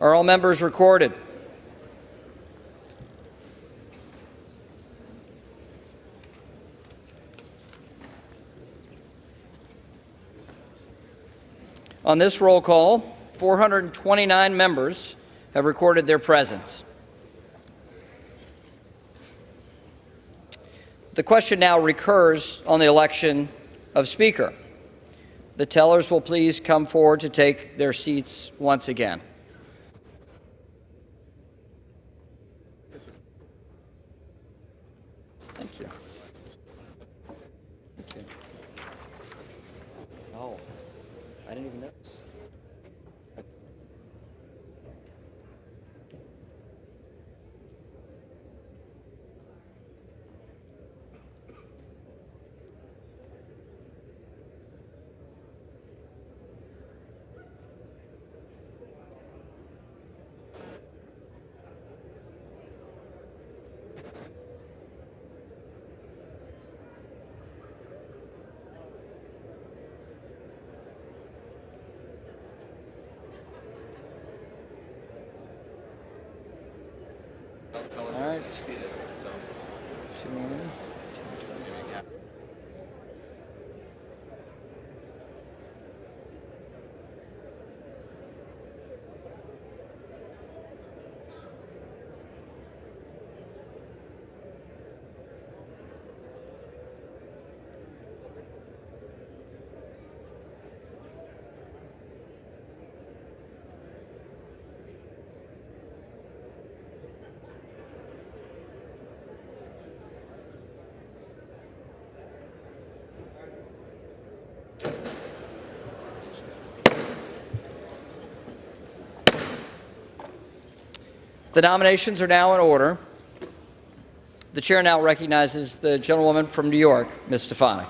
Are all members recorded? On this roll call, 429 members have recorded their presence. The question now recurs on the election of Speaker. The tellers will please come forward to take their seats once again. Thank you. Thank you. Oh, I didn't even notice. All right. Two more. The nominations are now in order. The chair now recognizes the gentlewoman from New York, Ms. Stefanik.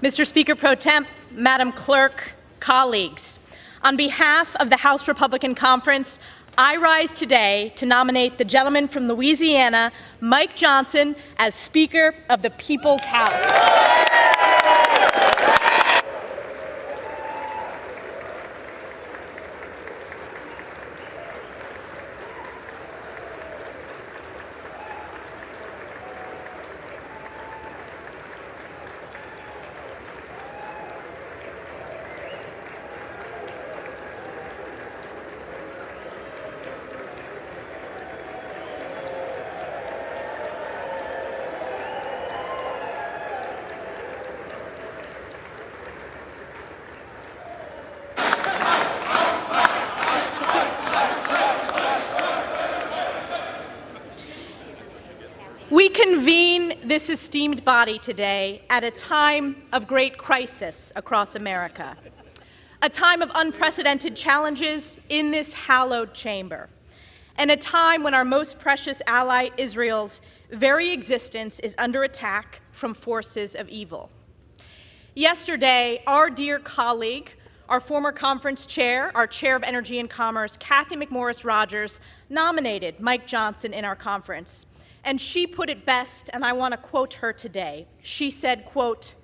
Mr. Speaker Pro Temp, Madam Clerk, colleagues, on behalf of the House Republican Conference, I rise today to nominate the gentleman from Louisiana, Mike Johnson, as Speaker of the People's House. We convene this esteemed body today at a time of great crisis across America, a time of unprecedented challenges in this hallowed chamber, and a time when our most precious ally, Israel's very existence, is under attack from forces of evil. Yesterday, our dear colleague, our former conference chair, our chair of Energy and Commerce, Cathy McMorris Rodgers, nominated Mike Johnson in our conference. And she put it best, and I want to quote her today. She said, quote,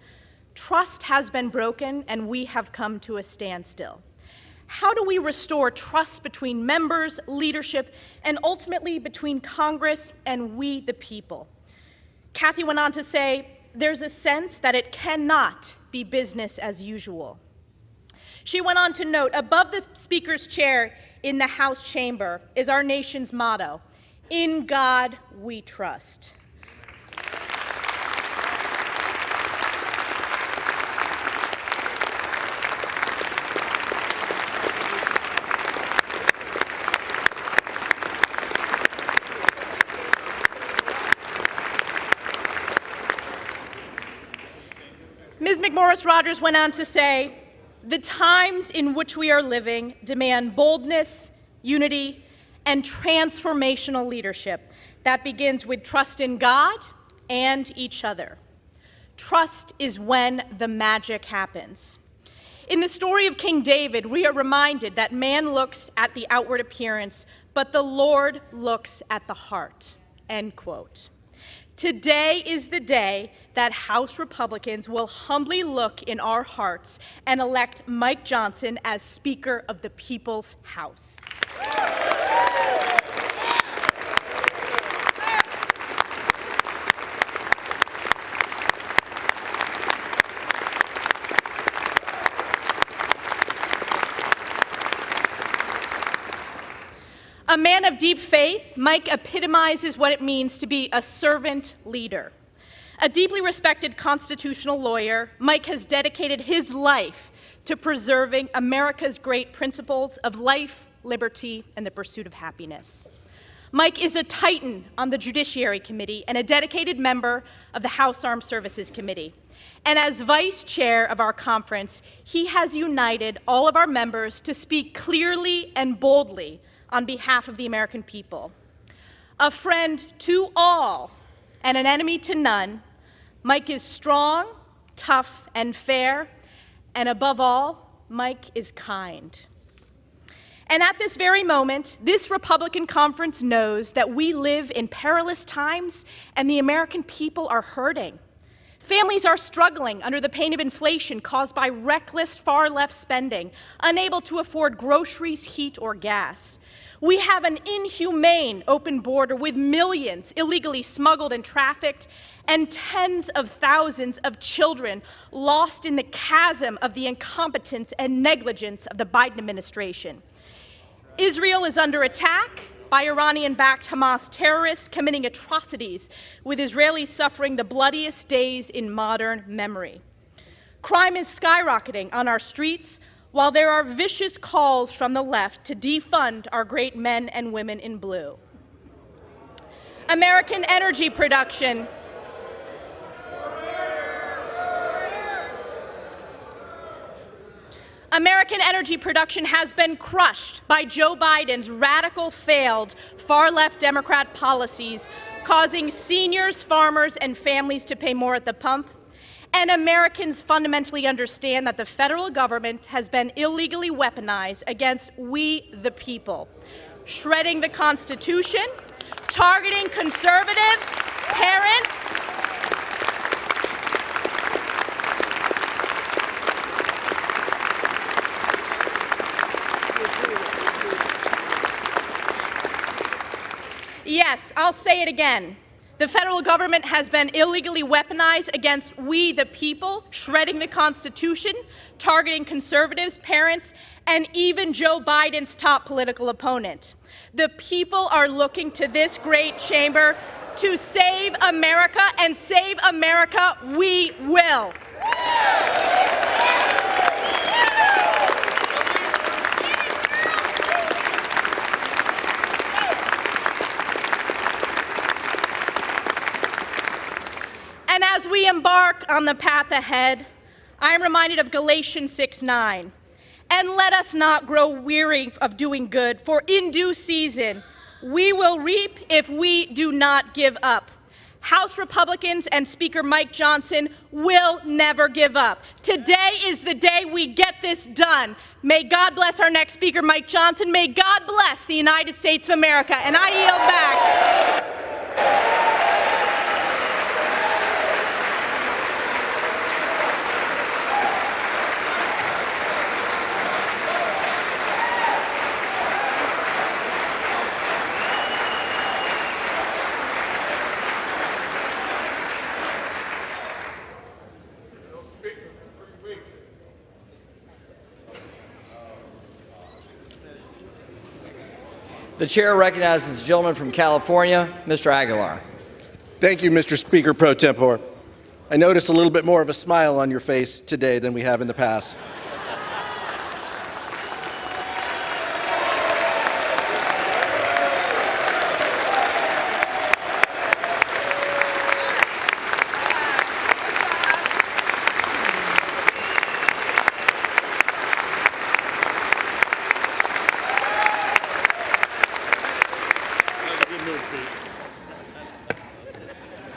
"Trust has been broken and we have come to a standstill. How do we restore trust between members, leadership, and ultimately between Congress and we, the people?" Cathy went on to say, "There's a sense that it cannot be business as usual." She went on to note, above the Speaker's chair in the House chamber is our nation's motto, "In God we trust." Ms. McMorris Rodgers went on to say, "The times in which we are living demand boldness, unity, and transformational leadership that begins with trust in God and each other. Trust is when the magic happens." In the story of King David, we are reminded that man looks at the outward appearance, but the Lord looks at the heart, end quote. Today is the day that House Republicans will humbly look in our hearts and elect Mike Johnson as Speaker of the People's House. A man of deep faith, Mike epitomizes what it means to be a servant leader. A deeply respected constitutional lawyer, Mike has dedicated his life to preserving America's great principles of life, liberty, and the pursuit of happiness. Mike is a titan on the Judiciary Committee and a dedicated member of the House Armed Services Committee. And as vice chair of our conference, he has united all of our members to speak clearly and boldly on behalf of the American people. A friend to all and an enemy to none, Mike is strong, tough, and fair, and above all, Mike is kind. And at this very moment, this Republican conference knows that we live in perilous times and the American people are hurting. Families are struggling under the pain of inflation caused by reckless far-left spending, unable to afford groceries, heat, or gas. We have an inhumane open border with millions illegally smuggled and trafficked, and tens of thousands of children lost in the chasm of the incompetence and negligence of the Biden administration. Israel is under attack by Iranian-backed Hamas terrorists committing atrocities, with Israelis suffering the bloodiest days in modern memory. Crime is skyrocketing on our streets, while there are vicious calls from the left to defund our great men and women in blue. American energy production has been crushed by Joe Biden's radical, failed, far-left Democrat policies, causing seniors, farmers, and families to pay more at the pump. And Americans fundamentally understand that the federal government has been illegally weaponized against we, the people, shredding the Constitution, targeting conservatives, parents, yes, I'll say it again. The federal government has been illegally weaponized against we, the people, shredding the Constitution, targeting conservatives, parents, and even Joe Biden's top political opponent. The people are looking to this great chamber to save America, and save America we will. And as we embark on the path ahead, I am reminded of Galatians 6:9. And let us not grow weary of doing good, for in due season we will reap if we do not give up. House Republicans and Speaker Mike Johnson will never give up. Today is the day we get this done. May God bless our next Speaker, Mike Johnson. May God bless the United States of America. And I yield back. The chair recognizes the gentleman from California, Mr. Aguilar. Thank you, Mr. Speaker pro tempore. I notice a little bit more of a smile on your face today than we have in the past.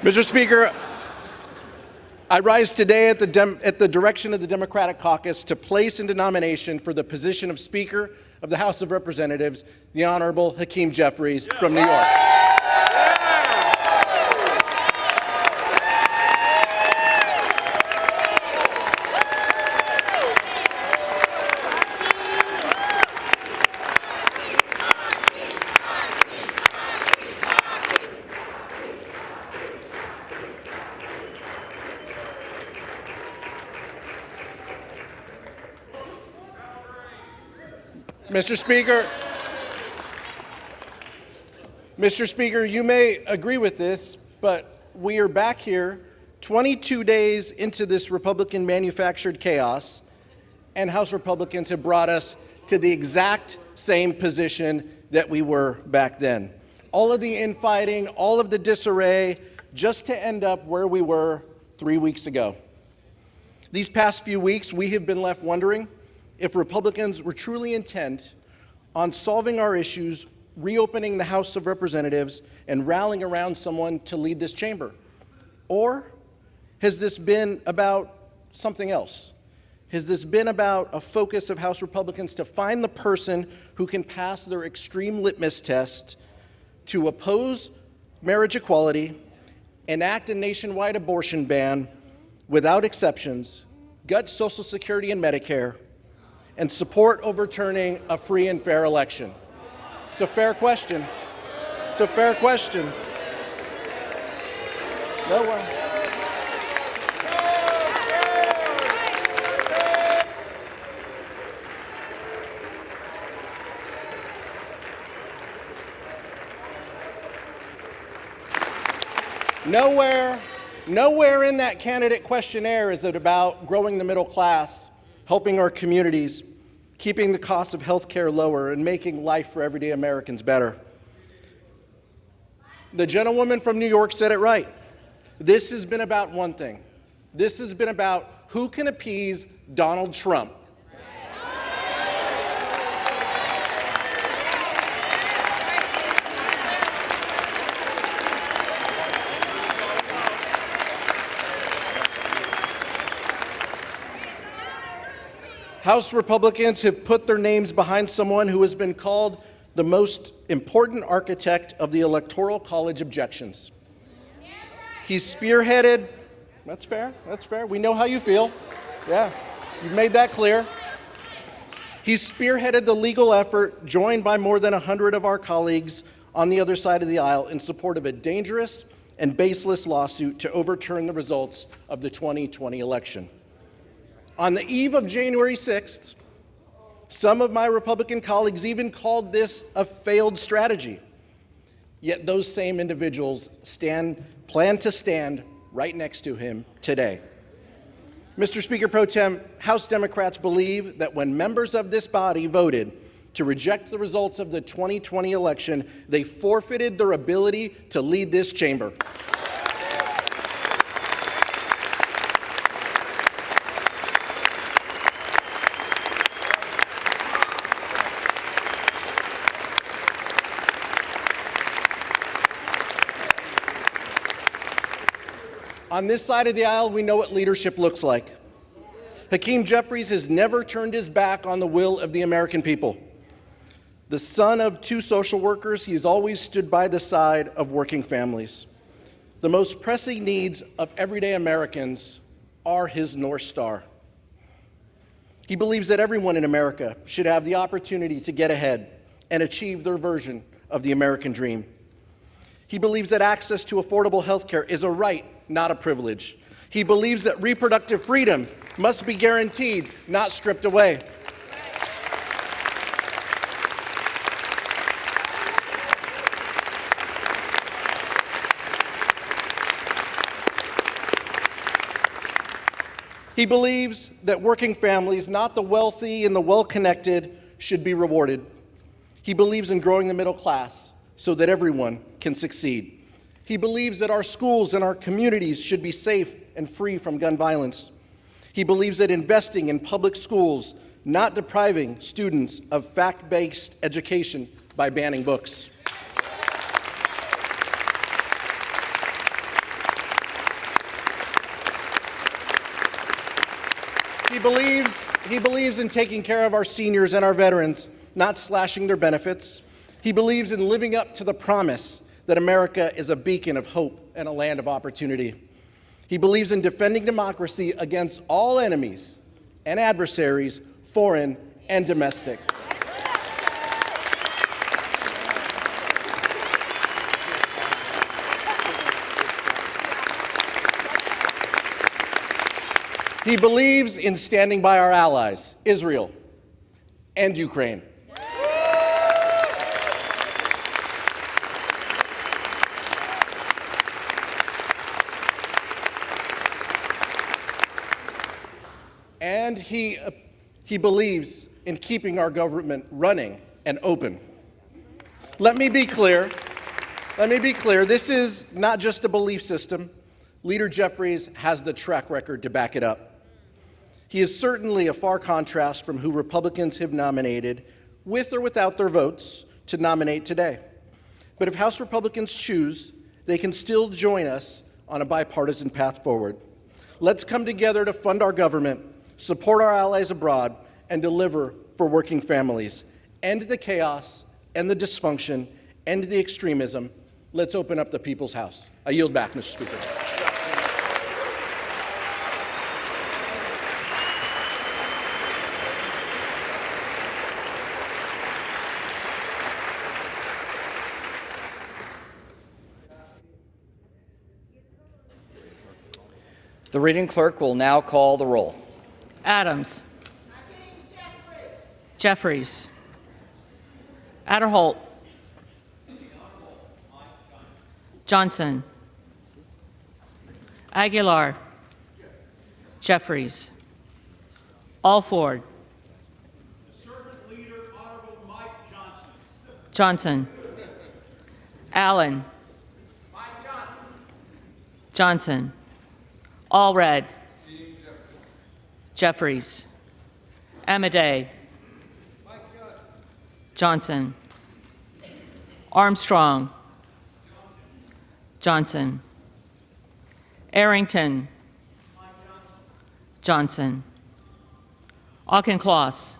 Mr. Speaker, I rise today at the direction of the Democratic caucus to place into nomination for the position of Speaker of the House of Representatives, the Honorable Hakeem Jeffries from New York. Mr. Speaker, Mr. Speaker, you may agree with this, but we are back here 22 days into this Republican-manufactured chaos, and House Republicans have brought us to the exact same position that we were back then. All of the infighting, all of the disarray, just to end up where we were 3 weeks ago. These past few weeks, we have been left wondering if Republicans were truly intent on solving our issues, reopening the House of Representatives, and rallying around someone to lead this chamber. Or has this been about something else? Has this been about a focus of House Republicans to find the person who can pass their extreme litmus test to oppose marriage equality, enact a nationwide abortion ban without exceptions, gut Social Security and Medicare, and support overturning a free and fair election? It's a fair question. It's a fair question. No one. Nowhere in that candidate questionnaire is it about growing the middle class, helping our communities, keeping the cost of health care lower, and making life for everyday Americans better. The gentlewoman from New York said it right. This has been about one thing. This has been about who can appease Donald Trump. House Republicans have put their names behind someone who has been called the most important architect of the Electoral College objections. He's spearheaded, that's fair, we know how you feel. Yeah, you've made that clear. He's spearheaded the legal effort, joined by more than 100 of our colleagues on the other side of the aisle, in support of a dangerous and baseless lawsuit to overturn the results of the 2020 election. On the eve of January 6th, some of my Republican colleagues even called this a failed strategy. Yet those same individuals plan to stand right next to him today. Mr. Speaker Pro Tem, House Democrats believe that when members of this body voted to reject the results of the 2020 election, they forfeited their ability to lead this chamber. On this side of the aisle, we know what leadership looks like. Hakeem Jeffries has never turned his back on the will of the American people. The son of two social workers, he has always stood by the side of working families. The most pressing needs of everyday Americans are his North Star. He believes that everyone in America should have the opportunity to get ahead and achieve their version of the American dream. He believes that access to affordable health care is a right, not a privilege. He believes that reproductive freedom must be guaranteed, not stripped away. He believes that working families, not the wealthy and the well-connected, should be rewarded. He believes in growing the middle class so that everyone can succeed. He believes that our schools and our communities should be safe and free from gun violence. He believes that investing in public schools, not depriving students of fact-based education by banning books. He believes in taking care of our seniors and our veterans, not slashing their benefits. He believes in living up to the promise that America is a beacon of hope and a land of opportunity. He believes in defending democracy against all enemies and adversaries, foreign and domestic. He believes in standing by our allies, Israel and Ukraine. and he believes in keeping our government running and open. Let me be clear. This is not just a belief system. Leader Jeffries has the track record to back it up. He is certainly a far contrast from who Republicans have nominated, with or without their votes, to nominate today. But if House Republicans choose, they can still join us on a bipartisan path forward. Let's come together to fund our government, support our allies abroad, and deliver for working families. End the chaos, end the dysfunction, end the extremism. Let's open up the people's house. I yield back, Mr. Speaker. The reading clerk will now call the roll. Adams. Jeffries. Adderholt. Johnson. Aguilar. Jeffries. Alford. Servant Leader, Honorable Mike Johnson. Johnson. Allen. Mike Johnson. Johnson. Allred. Jeffries. Amadei. Mike Johnson. Johnson. Armstrong. Johnson. Arrington. Johnson. Auchincloss.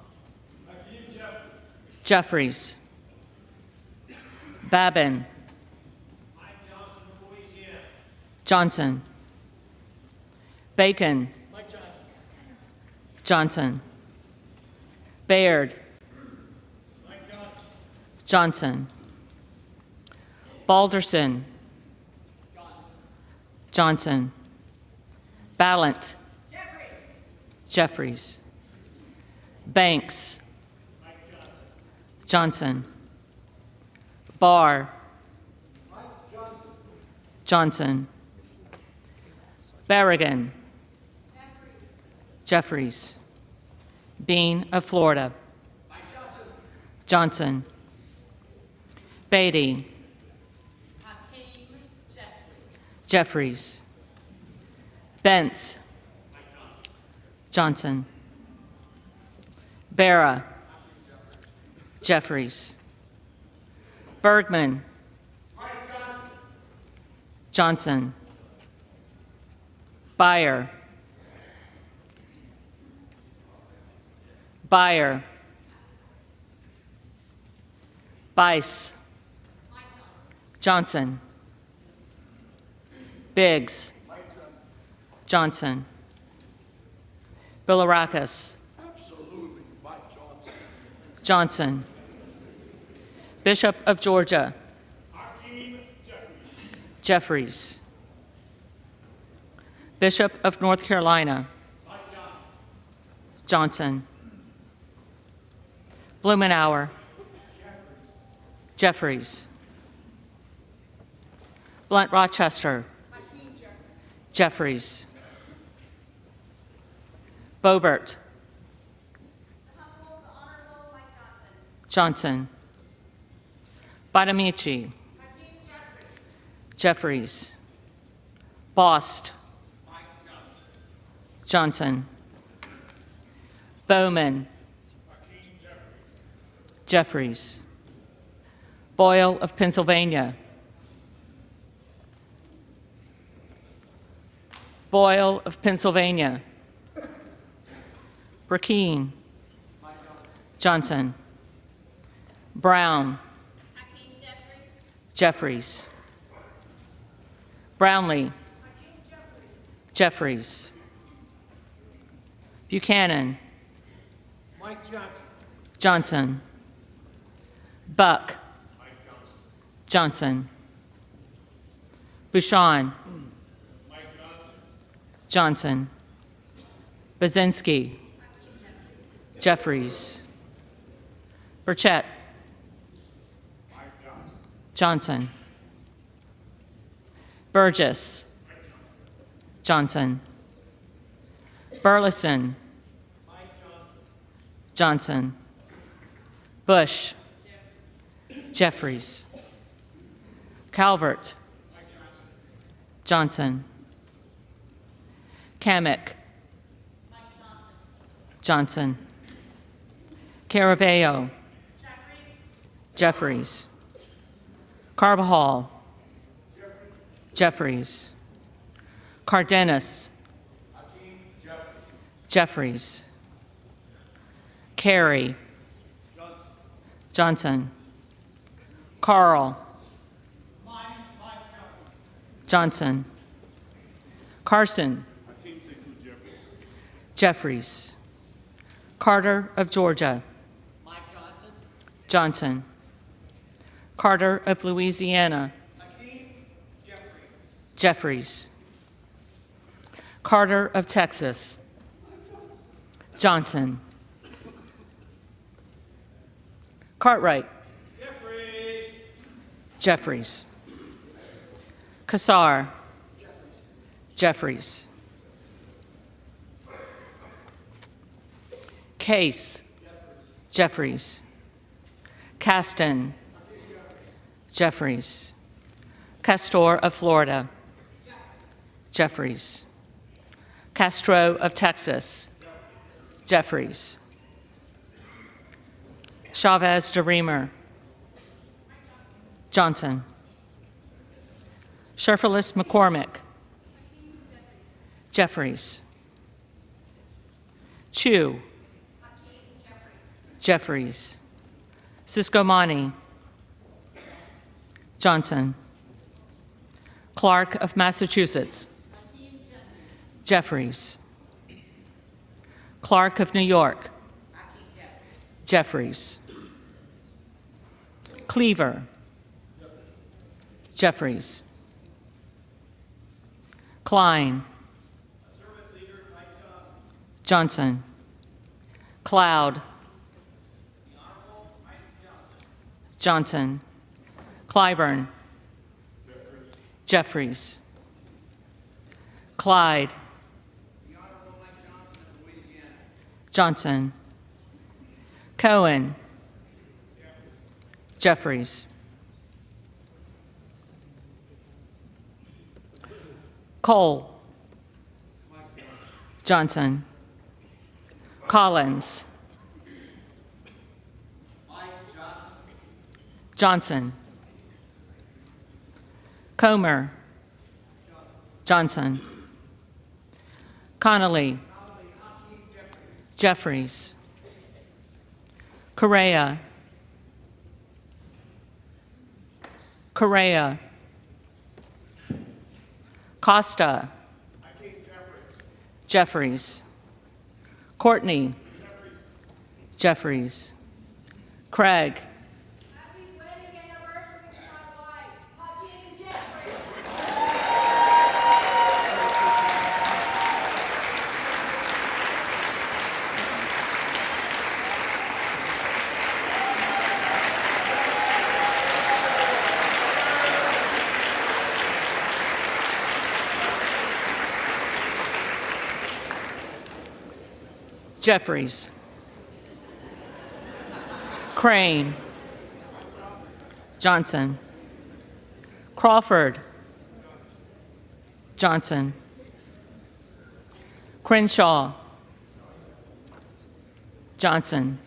Jeffries. Babin. Johnson. Bacon. Johnson. Baird. Johnson. Balderson. Johnson. Ballant. Jeffries. Banks. Johnson. Barr. Johnson. Berrigan. Jeffries. Bean of Florida. Johnson. Beatty. Jeffries. Bentz. Johnson. Barra. Jeffries. Bergman. Johnson. Beyer. Beyer. Bice. Johnson. Biggs. Johnson. Bilirakis. Absolutely, Mike Johnson. Johnson. Bishop of Georgia. Jeffries. Bishop of North Carolina. Johnson. Blumenauer. Jeffries. Blunt Rochester. Jeffries. Boebert. Johnson. Bonamici. Jeffries. Bost. Johnson. Bowman. Jeffries. Boyle of Pennsylvania. Boyle of Pennsylvania. Burkeen. Johnson. Brown. Jeffries. Brownlee. Jeffries. Buchanan. Mike Johnson. Johnson. Buck. Johnson. Bouchon. Johnson. Bazinski. Jeffries. Burchett. Johnson. Burgess. Johnson. Burleson. Johnson. Bush. Jeffries. Calvert. Johnson. Kamick. Johnson. Caraveo. Jeffries. Carbajal. Jeffries. Cardenas. Jeffries. Carey. Johnson. Carl. Johnson. Carson. Jeffries. Carter of Georgia. Johnson. Carter of Louisiana. Jeffries. Carter of Texas. Johnson. Cartwright. Jeffries. Kassar. Jeffries. Case. Jeffries. Caston. Jeffries. Castor of Florida. Jeffries. Castro of Texas. Jeffries. Chavez de Reamer. Johnson. Sherfilis McCormick. Jeffries. Chu. Jeffries. Siscomani. Johnson. Clark of Massachusetts. Jeffries. Clark of New York. Jeffries. Cleaver. Jeffries. Klein. Johnson. Cloud. Johnson. Clyburn. Jeffries. Clyde. Johnson. Cohen. Jeffries. Cole. Johnson. Collins. Johnson. Comer. Johnson. Connolly. Jeffries. Correa. Correa. Costa. Jeffries. Courtney. Jeffries. Craig. Happy wedding anniversary to my wife, Hakeem Jeffries. Jeffries. Crane. Johnson. Crawford. Johnson. Crenshaw. Johnson.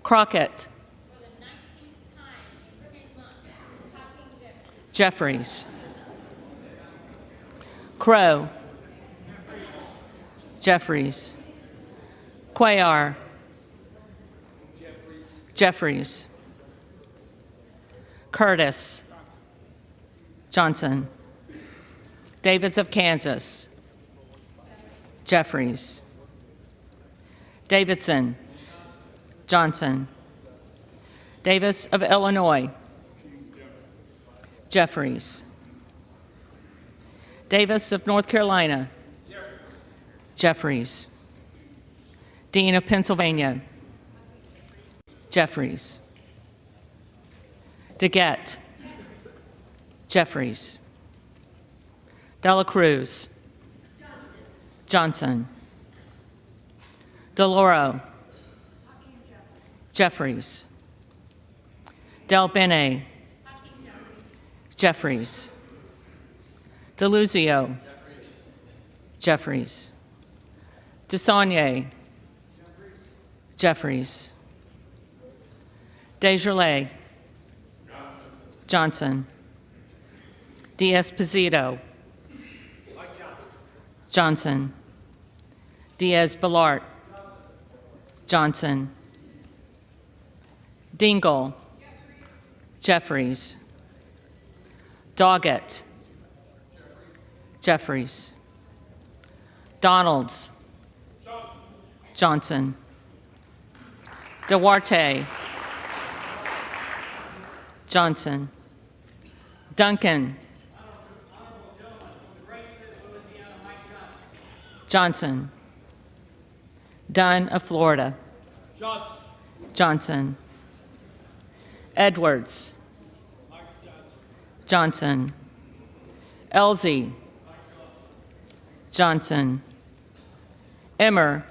Crockett. Jeffries. Crow. Jeffries. Cuellar. Jeffries. Curtis. Johnson. Davis of Kansas. Jeffries. Davidson. Johnson. Davis of Illinois. Jeffries. Davis of North Carolina. Jeffries. Dean of Pennsylvania. Jeffries. DeGette. Jeffries. Dela Cruz. Johnson. DeLauro. Jeffries. Del Bene. Jeffries. DeLuzio. Jeffries. DeSaulnier. Jeffries. Desjardins. Johnson. D'Esposito. Johnson. Diaz-Balart. Johnson. Dingle. Jeffries. Doggett. Jeffries. Donalds. Johnson. Duarte. Johnson. Duncan. Johnson. Dunn of Florida. Johnson. Johnson. Edwards. Johnson. Elsie. Johnson. Emmer.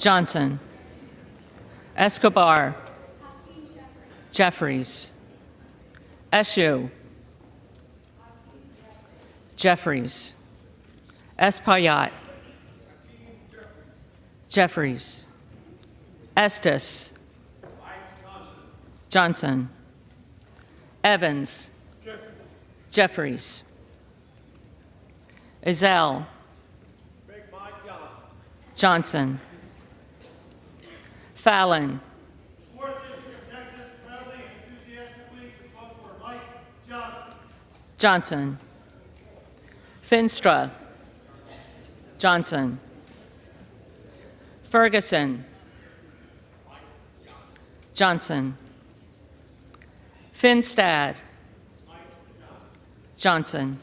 Johnson. Escobar. Jeffries. Eshue. Jeffries. Espaillat. Jeffries. Estes. Johnson. Evans. Jeffries. Ezell. Johnson. Fallon. Fourth District, Texas, proudly and enthusiastically vote for Mike Johnson. Johnson. Finstra. Johnson. Ferguson. Johnson. Finstad. Johnson.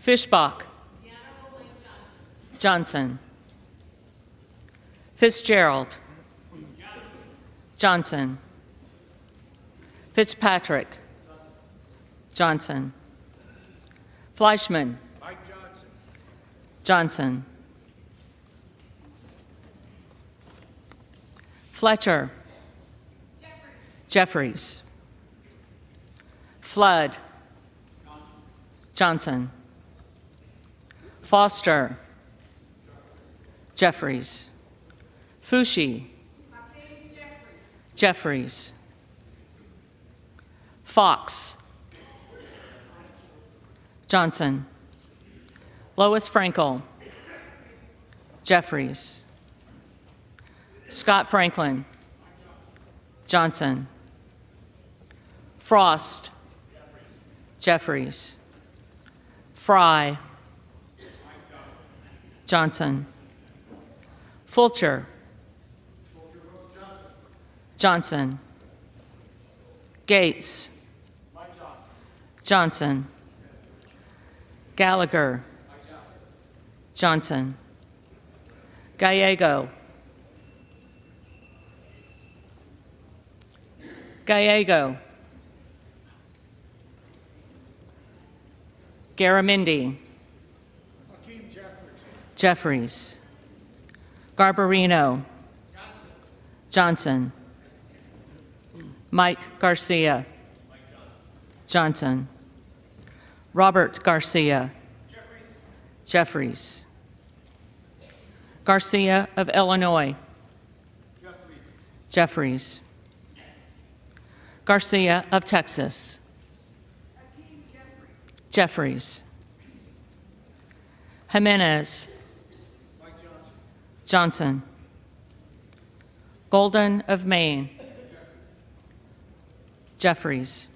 Fischbach. Johnson. Fitzgerald. Johnson. Fitzpatrick. Johnson. Fleischman. Mike Johnson. Johnson. Fletcher. Jeffries. Flood. Johnson. Foster. Jeffries. Fushi. Jeffries. Fox. Johnson. Lois Frankel. Jeffries. Scott Franklin. Johnson. Frost. Jeffries. Fry. Johnson. Fulcher. Johnson. Gates. Johnson. Gallagher. Johnson. Gallego. Gallego. Garamendi. Jeffries. Garbarino. Johnson. Mike Garcia. Johnson. Robert Garcia. Jeffries. Garcia of Illinois. Jeffries. Garcia of Texas. Jeffries. Jimenez. Johnson. Golden of Maine. Jeffries.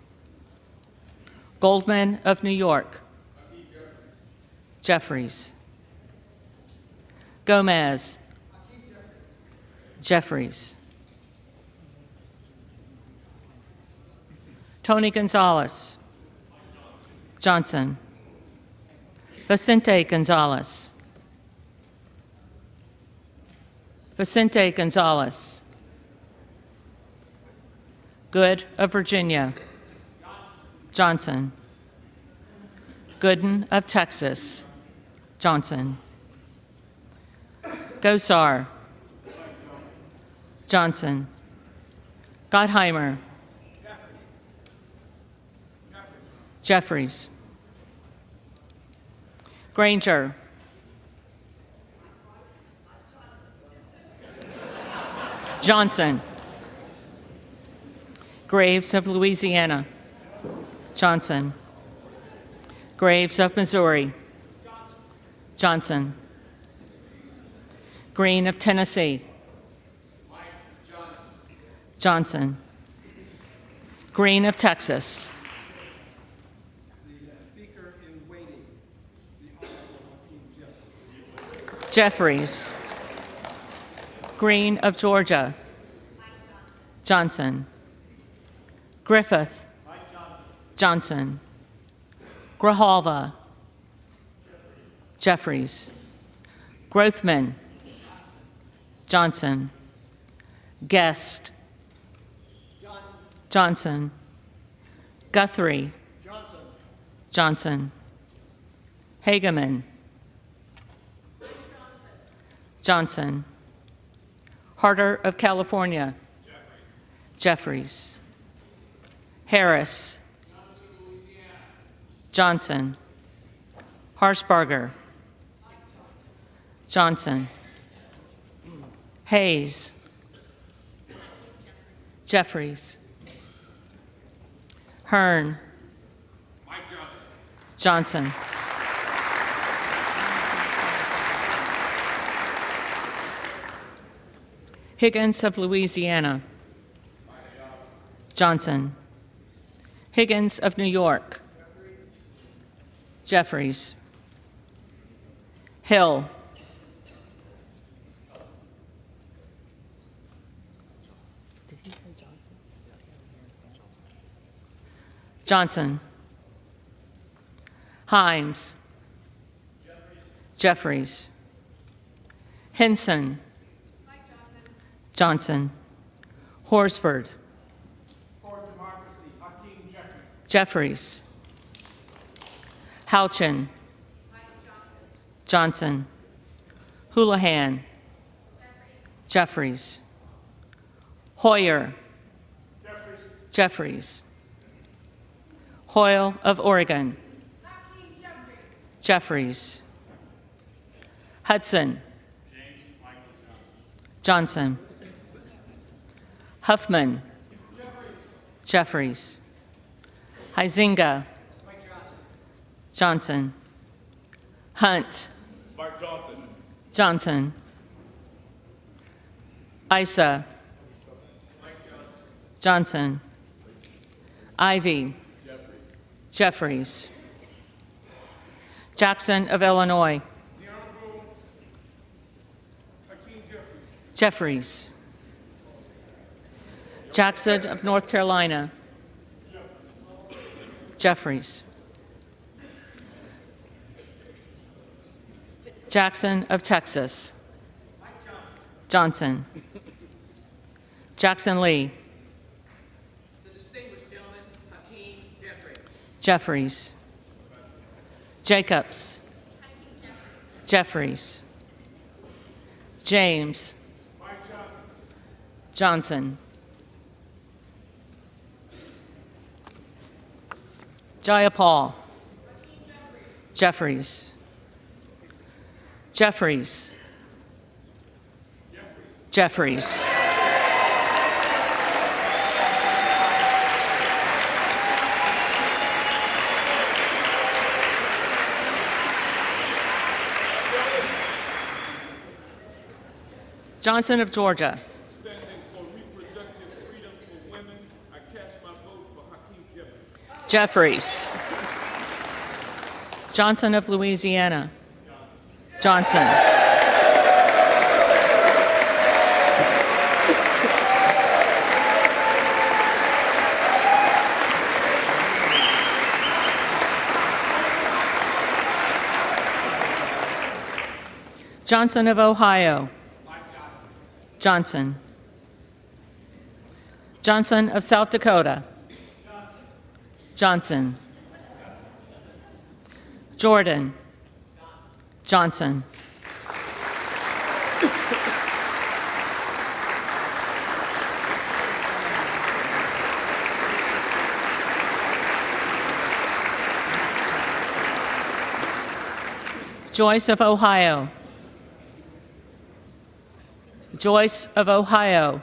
Goldman of New York. Jeffries. Gomez. Jeffries. Tony Gonzalez. Johnson. Vicente Gonzalez. Vicente Gonzalez. Good of Virginia. Johnson. Gooden of Texas. Johnson. Gosar. Johnson. Gottheimer. Jeffries. Granger. Johnson. Graves of Louisiana. Johnson. Graves of Missouri. Johnson. Green of Tennessee. Johnson. Green of Texas. Jeffries. Green of Georgia. Johnson. Griffith. Johnson. Grijalva. Jeffries. Grothman. Johnson. Guest. Johnson. Guthrie. Johnson. Hageman. Johnson. Harder of California. Jeffries. Harris. Johnson. Harshbarger. Johnson. Hayes. Jeffries. Hearn. Johnson. Higgins of Louisiana. Johnson. Higgins of New York. Jeffries. Hill. Johnson. Himes. Jeffries. Henson. Johnson. Horsford. Jeffries. Houchin. Johnson. Houlihan. Jeffries. Hoyer. Jeffries. Hoyle of Oregon. Jeffries. Hudson. Johnson. Huffman. Jeffries. Huizinga. Johnson. Hunt. Johnson. Isa. Johnson. Ivy. Jeffries. Jackson of Illinois. Jeffries. Jackson of North Carolina. Jeffries. Jackson of Texas. Johnson. Jackson Lee. The distinguished gentleman, Hakeem Jeffries. Jeffries. Jacobs. Jeffries. James. Johnson. Jayapal. Jeffries. Jeffries. Jeffries. Johnson of Georgia. Standing for reproductive freedom for women, I cast my vote for Hakeem Jeffries. Jeffries. Johnson of Louisiana. Johnson. Johnson of Ohio. Johnson. Johnson of South Dakota. Johnson. Jordan. Johnson. Joyce of Ohio. Joyce of Ohio.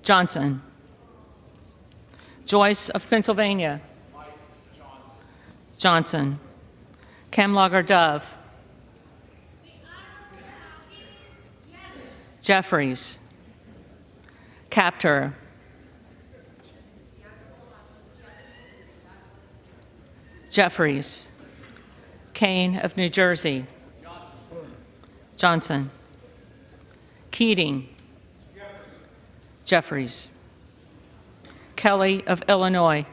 Johnson. Joyce of Pennsylvania. Johnson. Camlogger Dove. Jeffries. Captor. Jeffries. Kane of New Jersey. Johnson. Keating. Jeffries. Kelly of Illinois.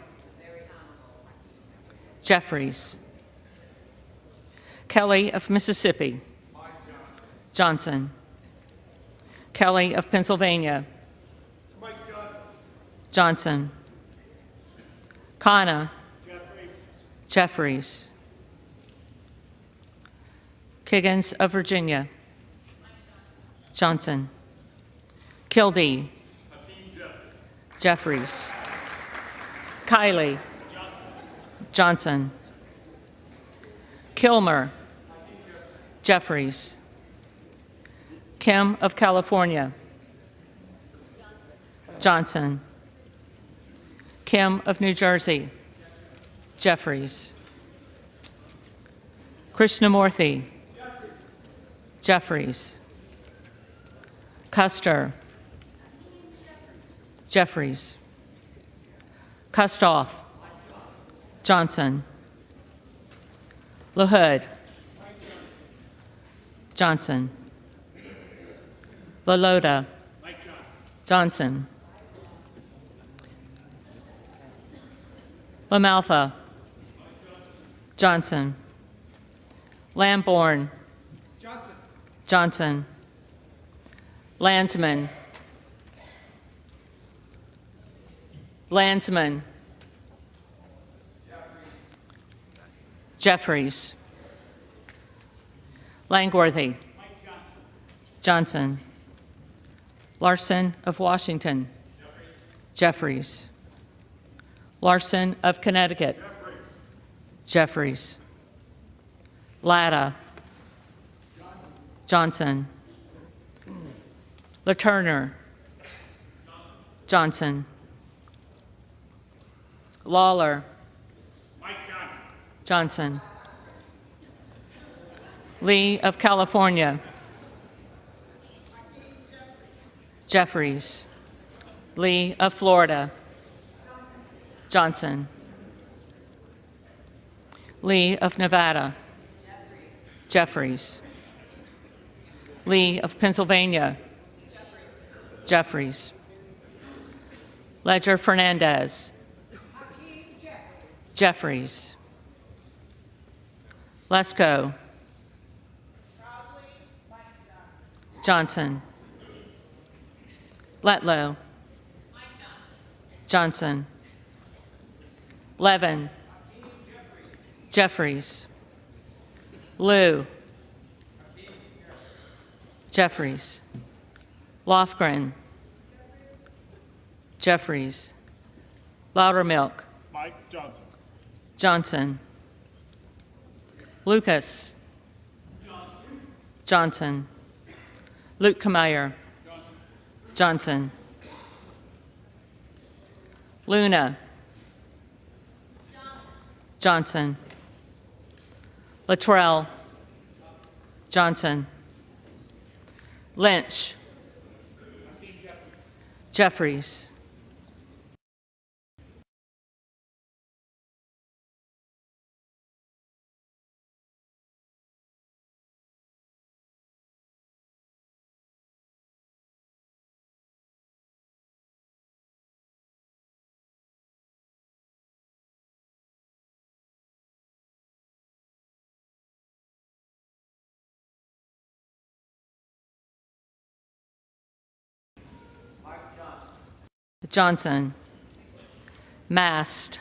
Jeffries. Kelly of Mississippi. Johnson. Kelly of Pennsylvania. Johnson. Kana. Jeffries. Kiggins of Virginia. Johnson. Kildee. Jeffries. Kiley. Johnson. Kilmer. Jeffries. Kim of California. Johnson. Kim of New Jersey. Jeffries. Krishnamurthy. Jeffries. Custer. Jeffries. Kustoff. Johnson. LaHood. Johnson. LaLota. Johnson. LaMalfa. Johnson. Lamborn. Johnson. Landsman. Landsman. Jeffries. Langworthy. Johnson. Larson of Washington. Jeffries. Larson of Connecticut. Jeffries. Latta. Johnson. LaTurner. Johnson. Lawler. Johnson. Lee of California. Jeffries. Lee of Florida. Johnson. Lee of Nevada. Jeffries. Lee of Pennsylvania. Jeffries. Ledger Fernandez. Jeffries. Lesko. Johnson. Letlow. Johnson. Levin. Jeffries. Liu. Jeffries. Lofgren. Jeffries. Loudermilk. Mike Johnson. Johnson. Lucas. Johnson. Luke Kameyer. Johnson. Luna. Johnson. Luttrell. Johnson. Lynch. Jeffries. Johnson. Mast.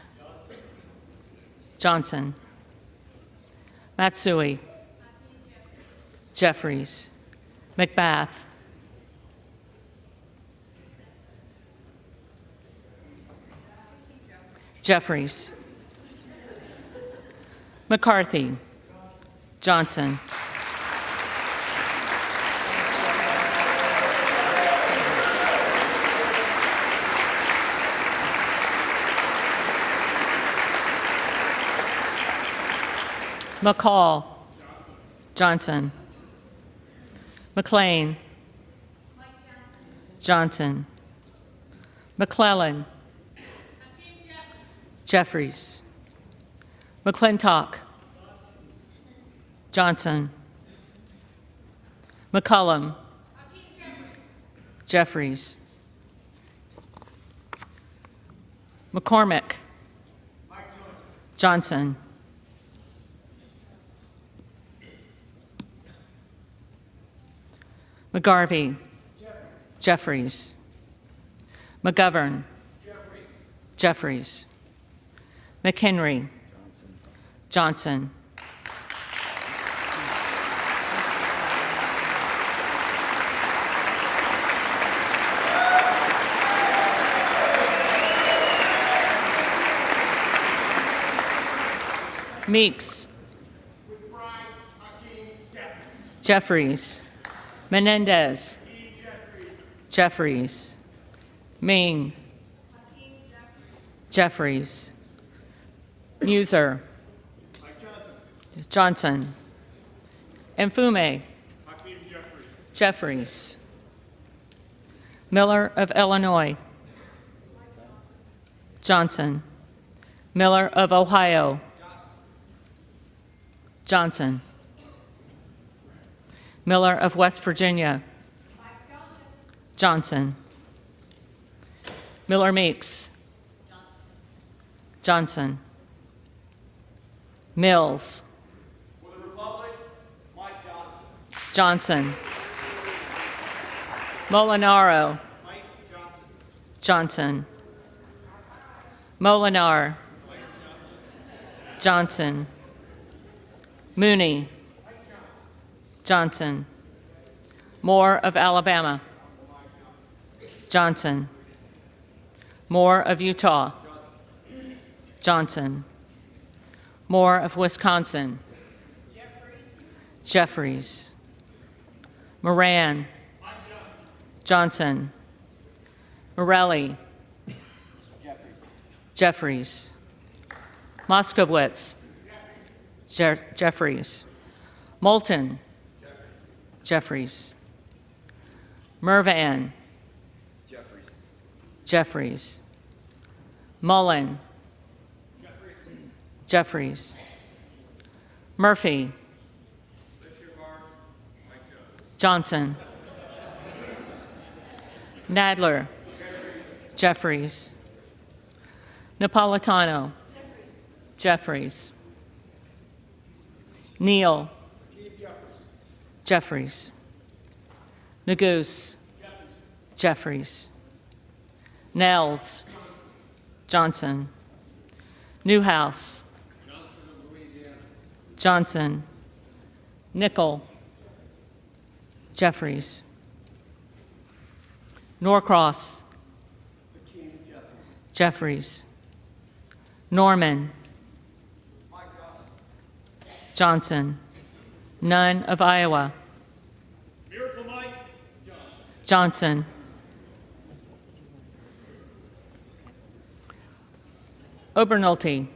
Johnson. Matsui. Jeffries. McBath. Jeffries. McCarthy. Johnson. McCall. Johnson. McLean. Johnson. McClellan. Jeffries. McClintock. Johnson. McCullum. Jeffries. McCormick. Johnson. McGarvey. Jeffries. McGovern. Jeffries. McHenry. Johnson. Meeks. Jeffries. Menendez. Jeffries. Ming. Jeffries. Muser. Johnson. Mfume. Jeffries. Miller of Illinois. Johnson. Miller of Ohio. Johnson. Miller of West Virginia. Johnson. Miller Meeks. Johnson. Mills. Johnson. Molinaro. Johnson. Molinar. Johnson. Mooney. Johnson. Moore of Alabama. Johnson. Moore of Utah. Johnson. Moore of Wisconsin. Jeffries. Moran. Johnson. Morelli. Jeffries. Moskowitz. Jeffries. Moulton. Jeffries. Mervan. Jeffries. Mullen. Jeffries. Murphy. Johnson. Nadler. Jeffries. Napolitano. Jeffries. Neal. Jeffries. Neguse. Jeffries. Nels. Johnson. Newhouse. Johnson. Nickel. Jeffries. Norcross. Jeffries. Norman. Johnson. Nunn of Iowa. Miracle Mike. Johnson. Obernolte.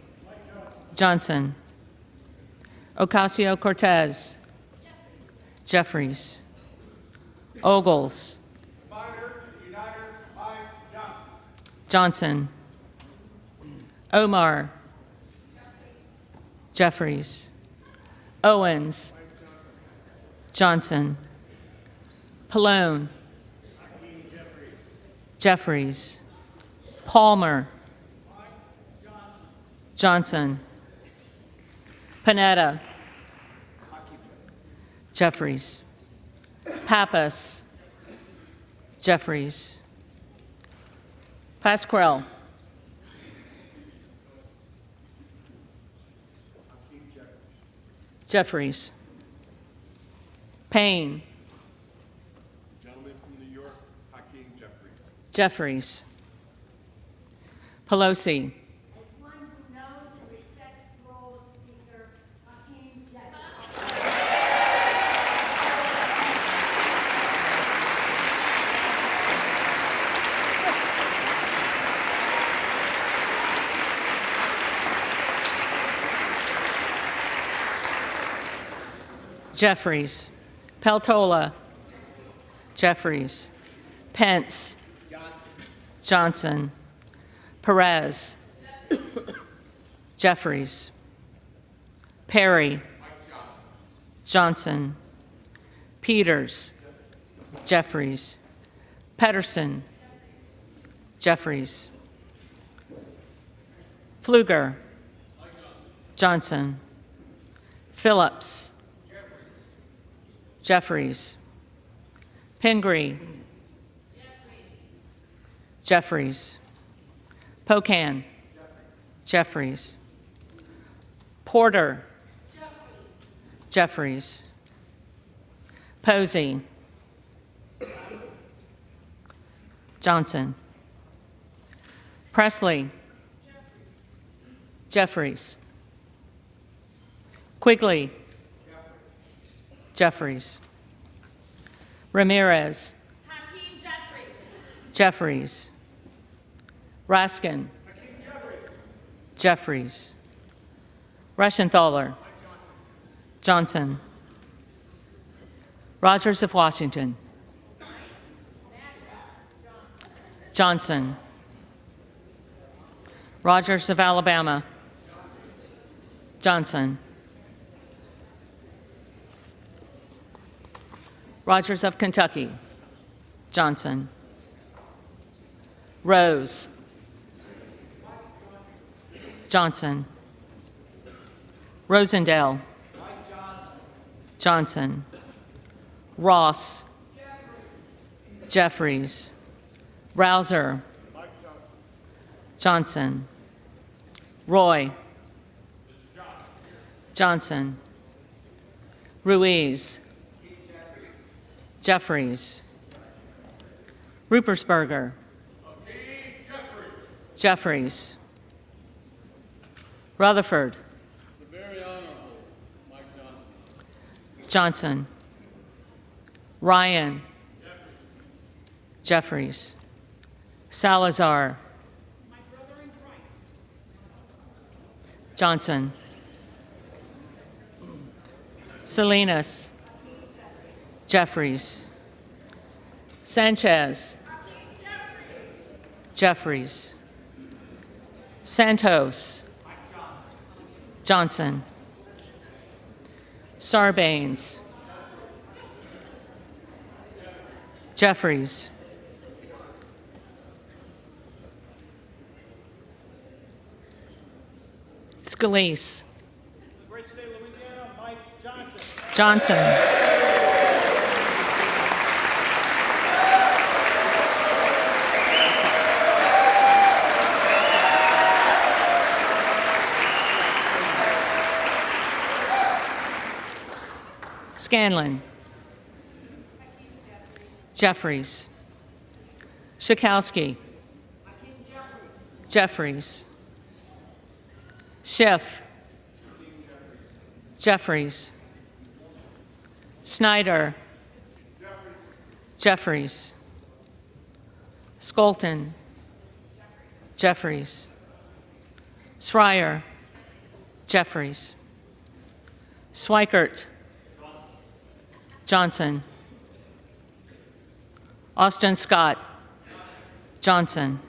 Johnson. Ocasio-Cortez. Jeffries. Ogles. Johnson. Omar. Jeffries. Owens. Johnson. Pallone. Jeffries. Palmer. Johnson. Panetta. Jeffries. Pappas. Jeffries. Pasquale. Jeffries. Payne. Gentleman from New York, Hakeem Jeffries. Jeffries. Pelosi. As one who knows and respects the role of Speaker, Hakeem Jeffries. Jeffries. Peltola. Jeffries. Pence. Johnson. Perez. Jeffries. Perry. Johnson. Peters. Jeffries. Pedersen. Jeffries. Pfluger. Johnson. Phillips. Jeffries. Pingree. Jeffries. Pocan. Jeffries. Porter. Jeffries. Posey. Johnson. Presley. Jeffries. Quigley. Jeffries. Ramirez. Hakeem Jeffries. Jeffries. Raskin. Jeffries. Reschenthaler. Johnson. Rogers of Washington. Johnson. Rogers of Alabama. Johnson. Rogers of Kentucky. Johnson. Rose. Johnson. Rosendale. Johnson. Ross. Jeffries. Rouser. Johnson. Roy. Johnson. Ruiz. Jeffries. Rupersberger. Jeffries. Rutherford. The very honorable Mike Johnson. Johnson. Ryan. Jeffries. Salazar. Johnson. Salinas. Jeffries. Sanchez. Jeffries. Santos. Johnson. Sarbanes. Jeffries. Scalise. Great state of Louisiana, Mike Johnson. Johnson. Scanlon. Jeffries. Schakowsky. Jeffries. Schiff. Jeffries. Snyder. Jeffries. Skolton. Jeffries. Schreier. Jeffries. Swikert. Johnson. Austin Scott. Johnson.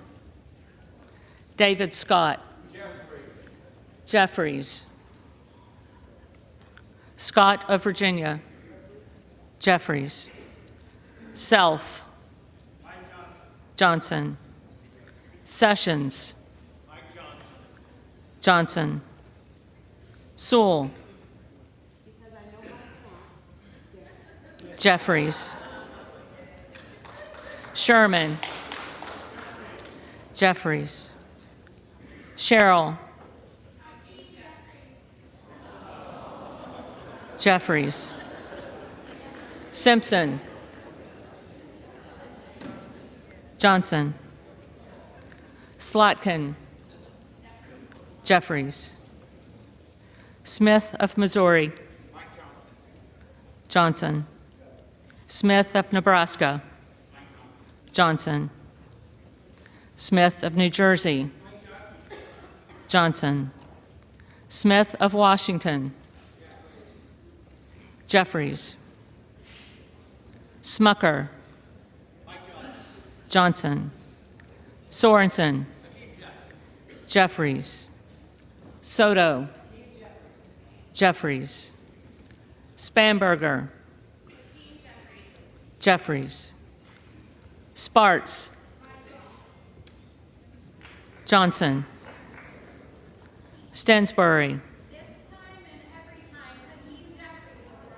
David Scott. Jeffries. Scott of Virginia. Jeffries. Self. Johnson. Sessions. Johnson. Sewell. Jeffries. Sherman. Jeffries. Cheryl. Jeffries. Simpson. Johnson. Slotkin. Jeffries. Smith of Missouri. Johnson. Smith of Nebraska. Johnson. Smith of New Jersey. Johnson. Smith of Washington. Jeffries. Smucker. Johnson. Sorensen. Jeffries. Soto. Jeffries. Spanberger. Jeffries. Sparts. Johnson. Stensbury.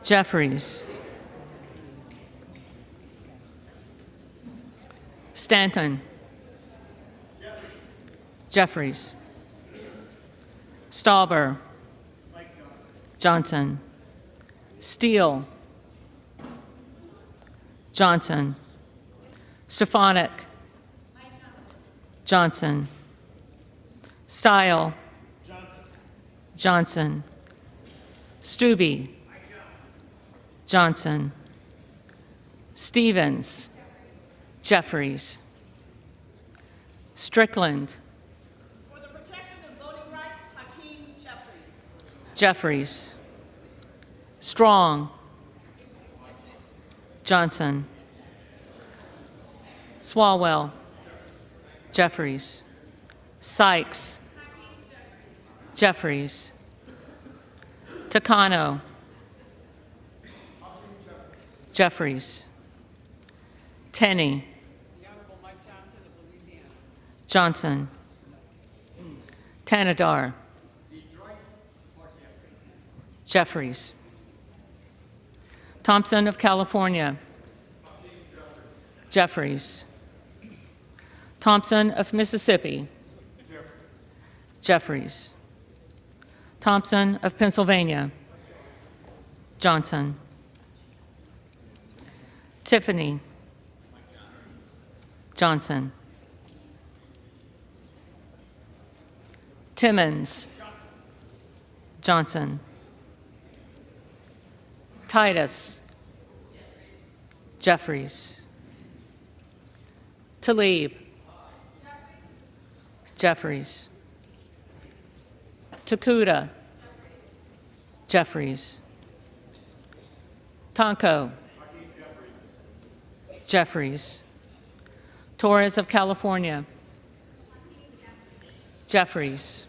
Jeffries. Stanton. Jeffries. Stauber. Johnson. Steele. Johnson. Stefanik. Johnson. Stile. Johnson. Stubbe. Johnson. Stevens. Jeffries. Strickland. For the protection of voting rights, Hakeem Jeffries. Jeffries. Strong. Johnson. Swalwell. Jeffries. Sykes. Jeffries. Takano. Jeffries. Tenney. Johnson. Tanadar. Jeffries. Thompson of California. Jeffries. Thompson of Mississippi. Jeffries. Thompson of Pennsylvania. Johnson. Tiffany. Johnson. Timmons. Johnson. Titus. Jeffries. Talib. Jeffries. Takuda. Jeffries. Tonko. Jeffries. Torres of California. Jeffries.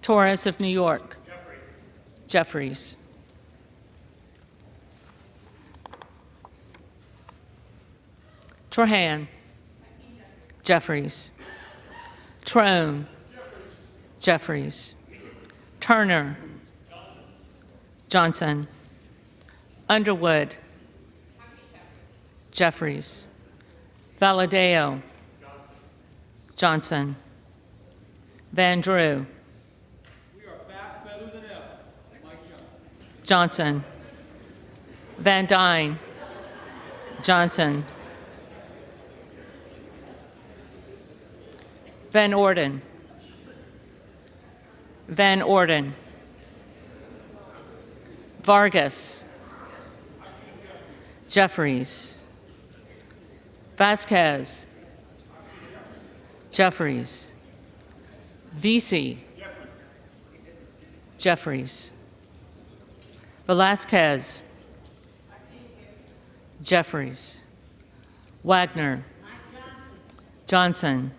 Torres of New York. Jeffries. Trahan. Jeffries. Trone. Jeffries. Turner. Johnson. Underwood. Jeffries. Valadeo. Johnson. Van Drew. We are back better than ever. Mike Johnson. Johnson. Van Dyne. Johnson. Van Orden. Van Orden. Vargas. Jeffries. Vasquez. Jeffries. Vesey. Jeffries. Velasquez. Jeffries. Wagner. Johnson.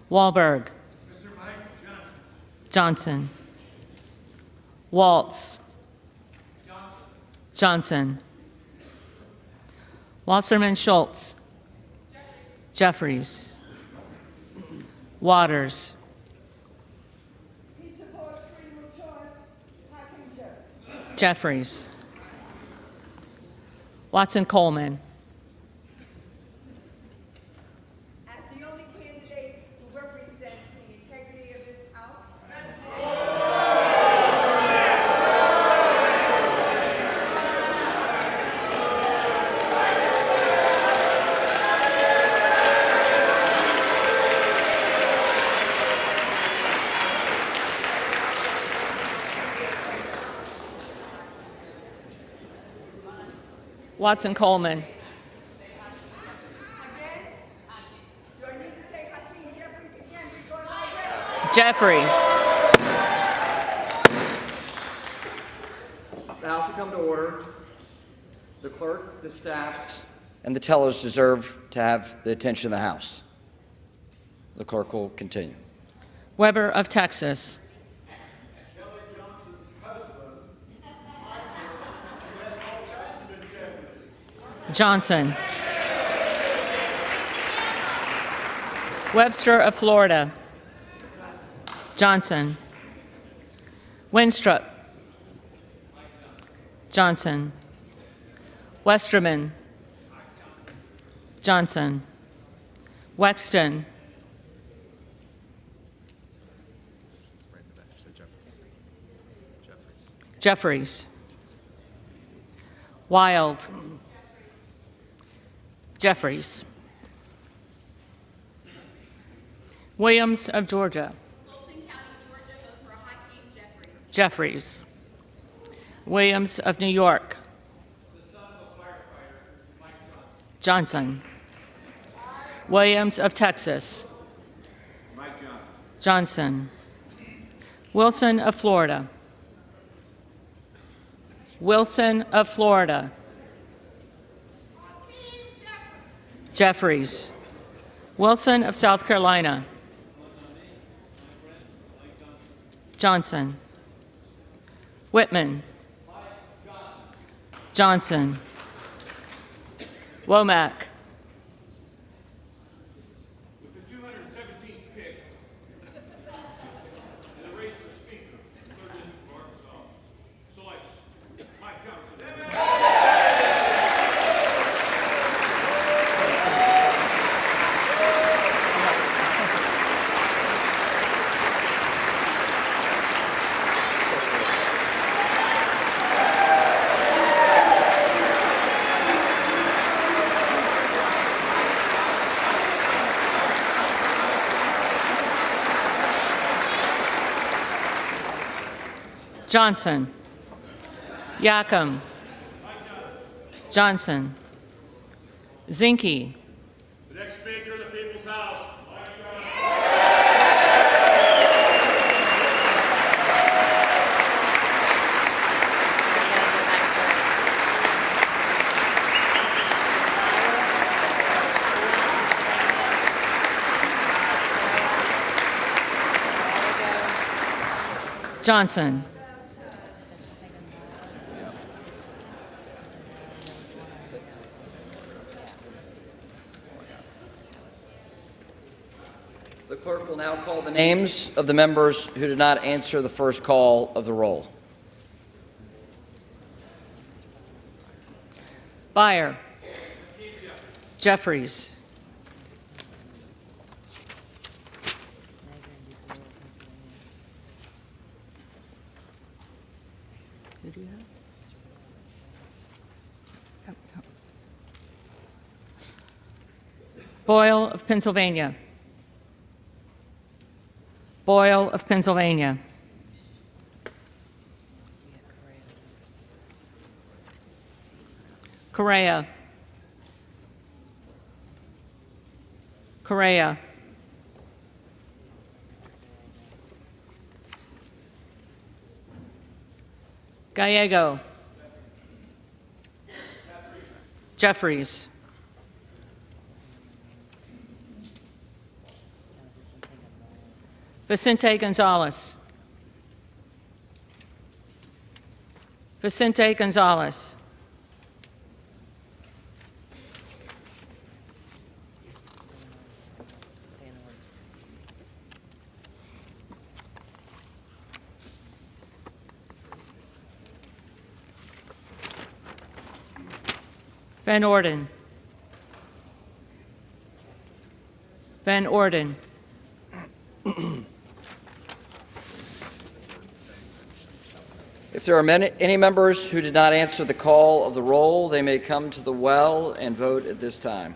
Wahlberg. Johnson. Waltz. Johnson. Wasserman Schultz. Jeffries. Waters. He supports freedom of choice. Hakeem Jeffries. Jeffries. Watson Coleman. Watson Coleman. Do I need to say Hakeem Jeffries again because I read? Jeffries. The House will come to order. The clerk, the staffs, and the tellers deserve to have the attention of the House. The clerk will continue. Weber of Texas. Johnson. Webster of Florida. Johnson. Winstrup. Johnson. Westerman. Johnson. Wexton. Jeffries. Wild. Jeffries. Williams of Georgia. Fulton County, Georgia, votes for Hakeem Jeffries. Jeffries. Williams of New York. Johnson. Williams of Texas. Johnson. Wilson of Florida. Wilson of Florida. Jeffries. Wilson of South Carolina. Johnson. Whitman. Johnson. Womack. With the 217th pick in the race for Speaker in the 3rd District of Arkansas, selects Mike Johnson. Johnson. Yacom. Johnson. Zinke. The next Speaker of the People's House, Mike Johnson. The clerk will now call the names of the members who did not answer the first call of the roll. Byer. Jeffries. Boyle of Pennsylvania. Boyle of Pennsylvania. Correa. Correa. Gallego. Jeffries. Vicente Gonzalez. Vicente Gonzalez. Van Orden. Van Orden. If there are any members who did not answer the call of the roll, they may come to the well and vote at this time.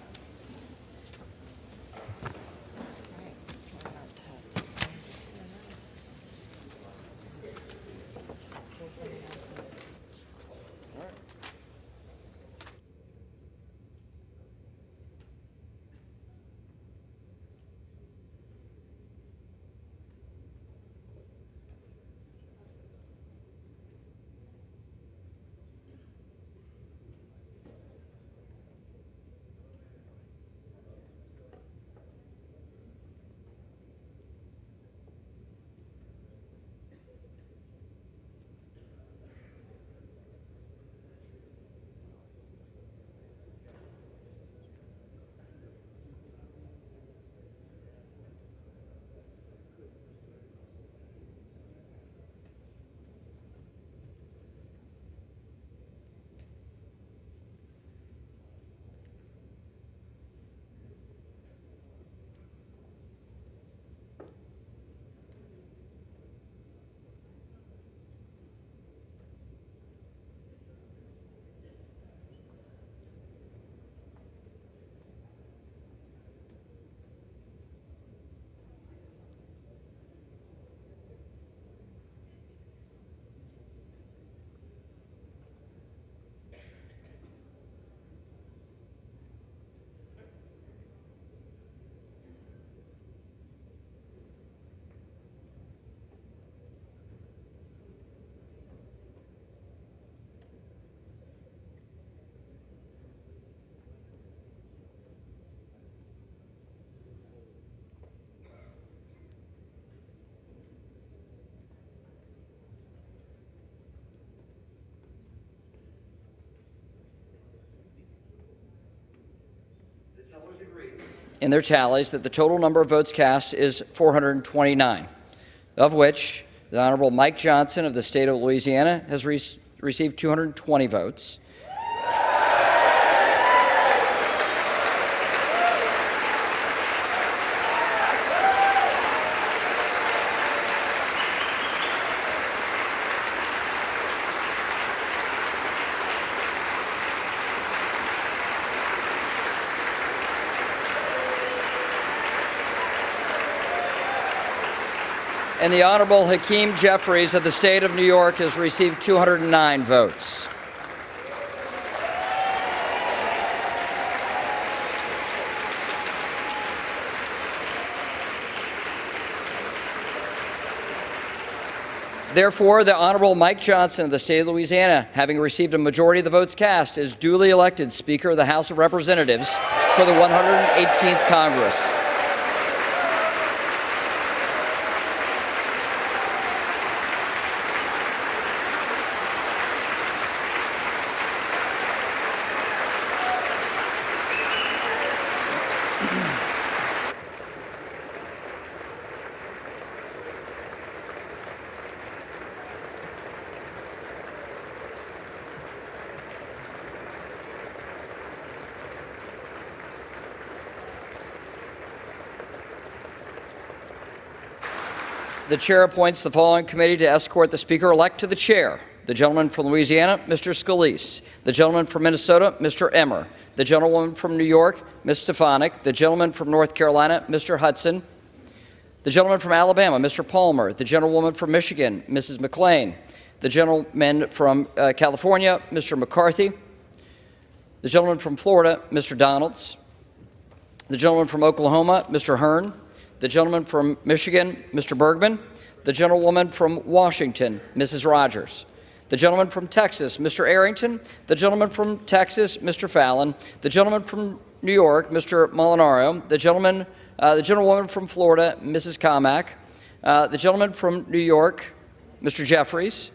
in their tallies that the total number of votes cast is 429, of which the Honorable Mike Johnson of the state of Louisiana has received 220 votes. And the Honorable Hakeem Jeffries of the state of New York has received 209 votes. Therefore, the Honorable Mike Johnson of the state of Louisiana, having received a majority of the votes cast, is duly elected Speaker of the House of Representatives for the 118th Congress. The chair appoints the following committee to escort the speaker-elect to the chair. The gentleman from Louisiana, Mr. Scalise. The gentleman from Minnesota, Mr. Emmer. The gentlewoman from New York, Ms. Stefanik. The gentleman from North Carolina, Mr. Hudson. The gentleman from Alabama, Mr. Palmer. The gentlewoman from Michigan, Mrs. McClain. The gentleman from California, Mr. McCarthy. The gentleman from Florida, Mr. Donalds. The gentleman from Oklahoma, Mr. Hearn. The gentleman from Michigan, Mr. Bergman. The gentlewoman from Washington, Mrs. Rogers. The gentleman from Texas, Mr. Arrington. The gentleman from Texas, Mr. Fallon. The gentleman from New York, Mr. Molinaro. The gentlewoman from Florida, Mrs. Carmack. The gentleman from New York, Mr. Jeffries.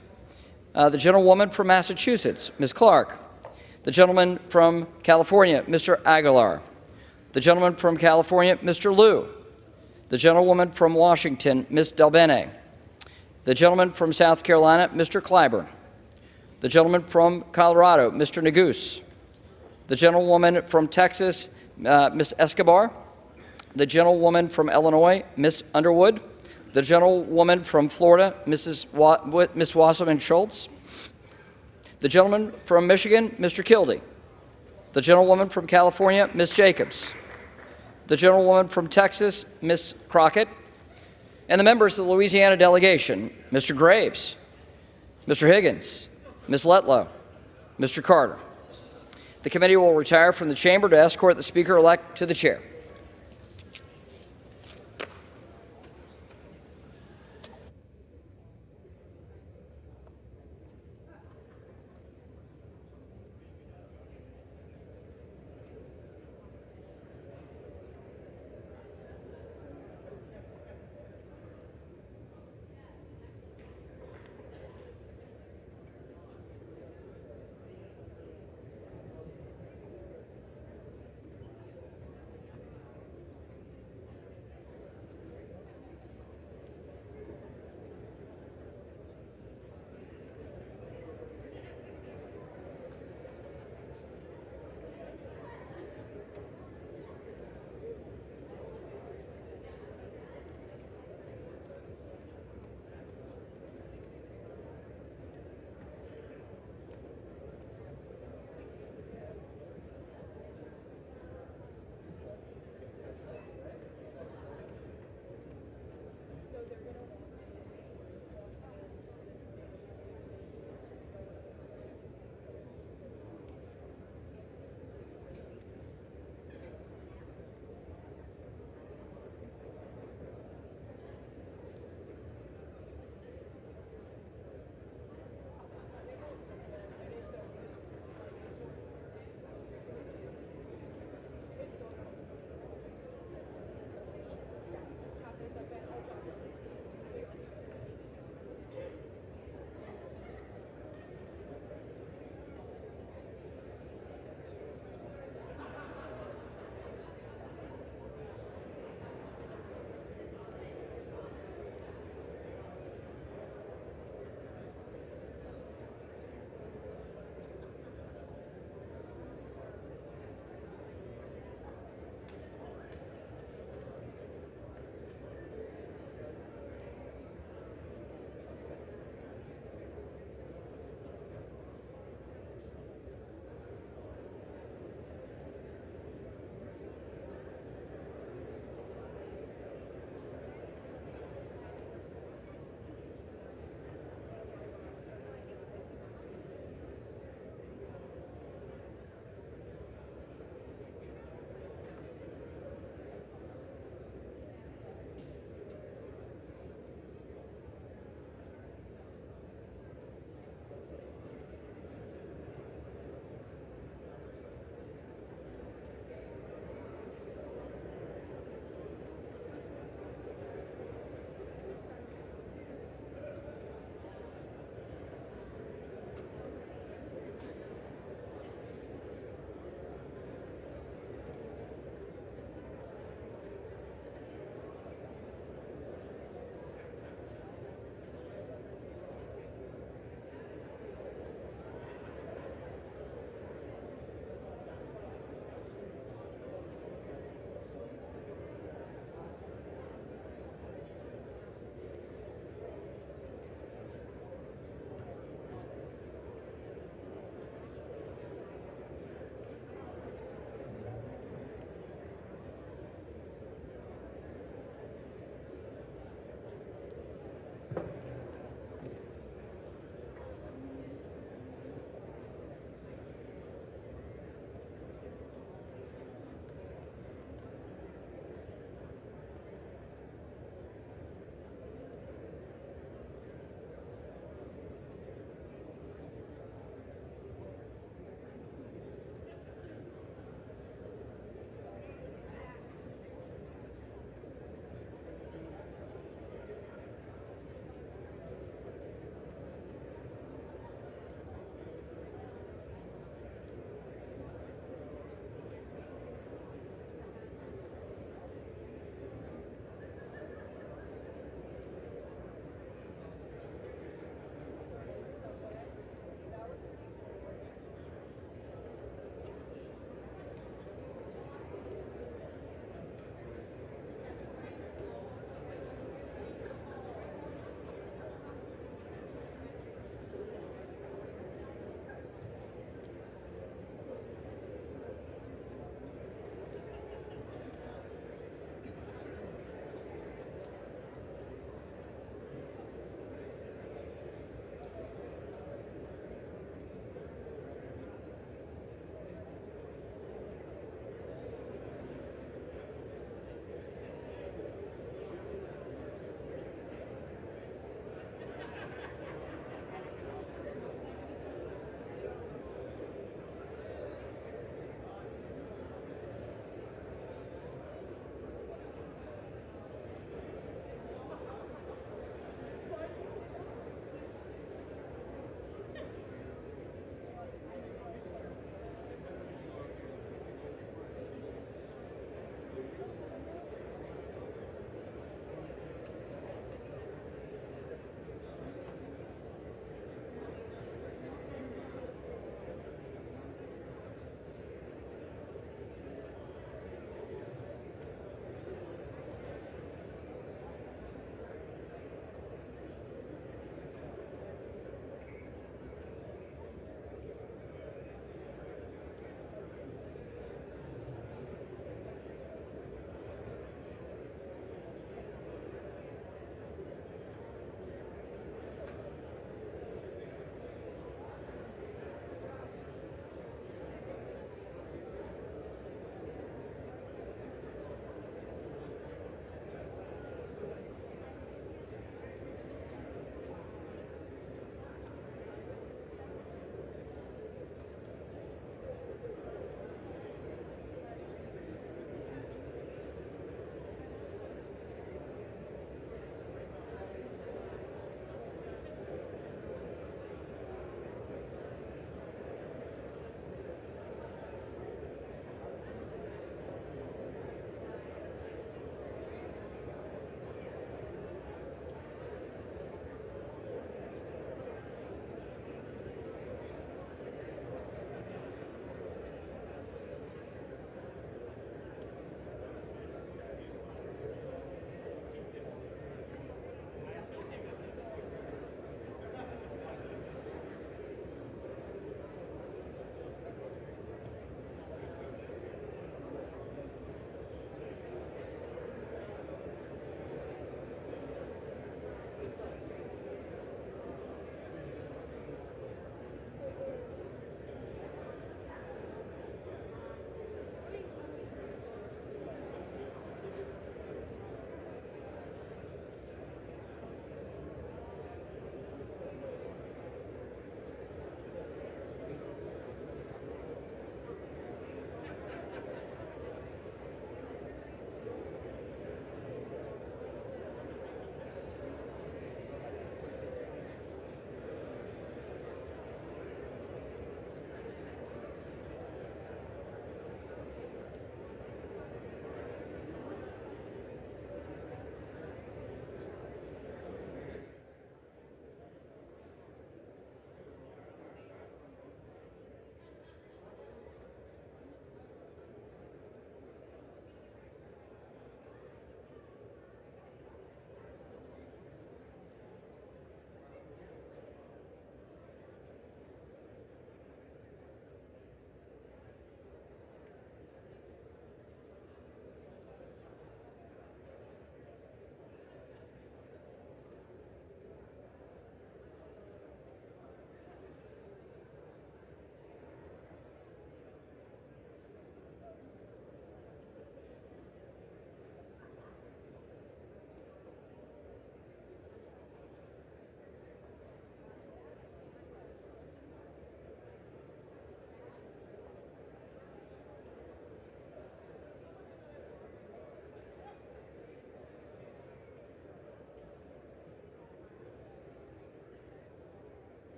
The gentlewoman from Massachusetts, Ms. Clark. The gentleman from California, Mr. Aguilar. The gentleman from California, Mr. Liu. The gentlewoman from Washington, Ms. Delbene. The gentleman from South Carolina, Mr. Clyburn. The gentleman from Colorado, Mr. Neguse. The gentlewoman from Texas, Ms. Escobar. The gentlewoman from Illinois, Ms. Underwood. The gentlewoman from Florida, Ms. Wasserman Schultz. The gentleman from Michigan, Mr. Kildee. The gentlewoman from California, Ms. Jacobs. The gentlewoman from Texas, Ms. Crockett. And the members of the Louisiana delegation, Mr. Graves, Mr. Higgins, Ms. Letlow, Mr. Carter. The committee will retire from the chamber to escort the speaker-elect to the chair.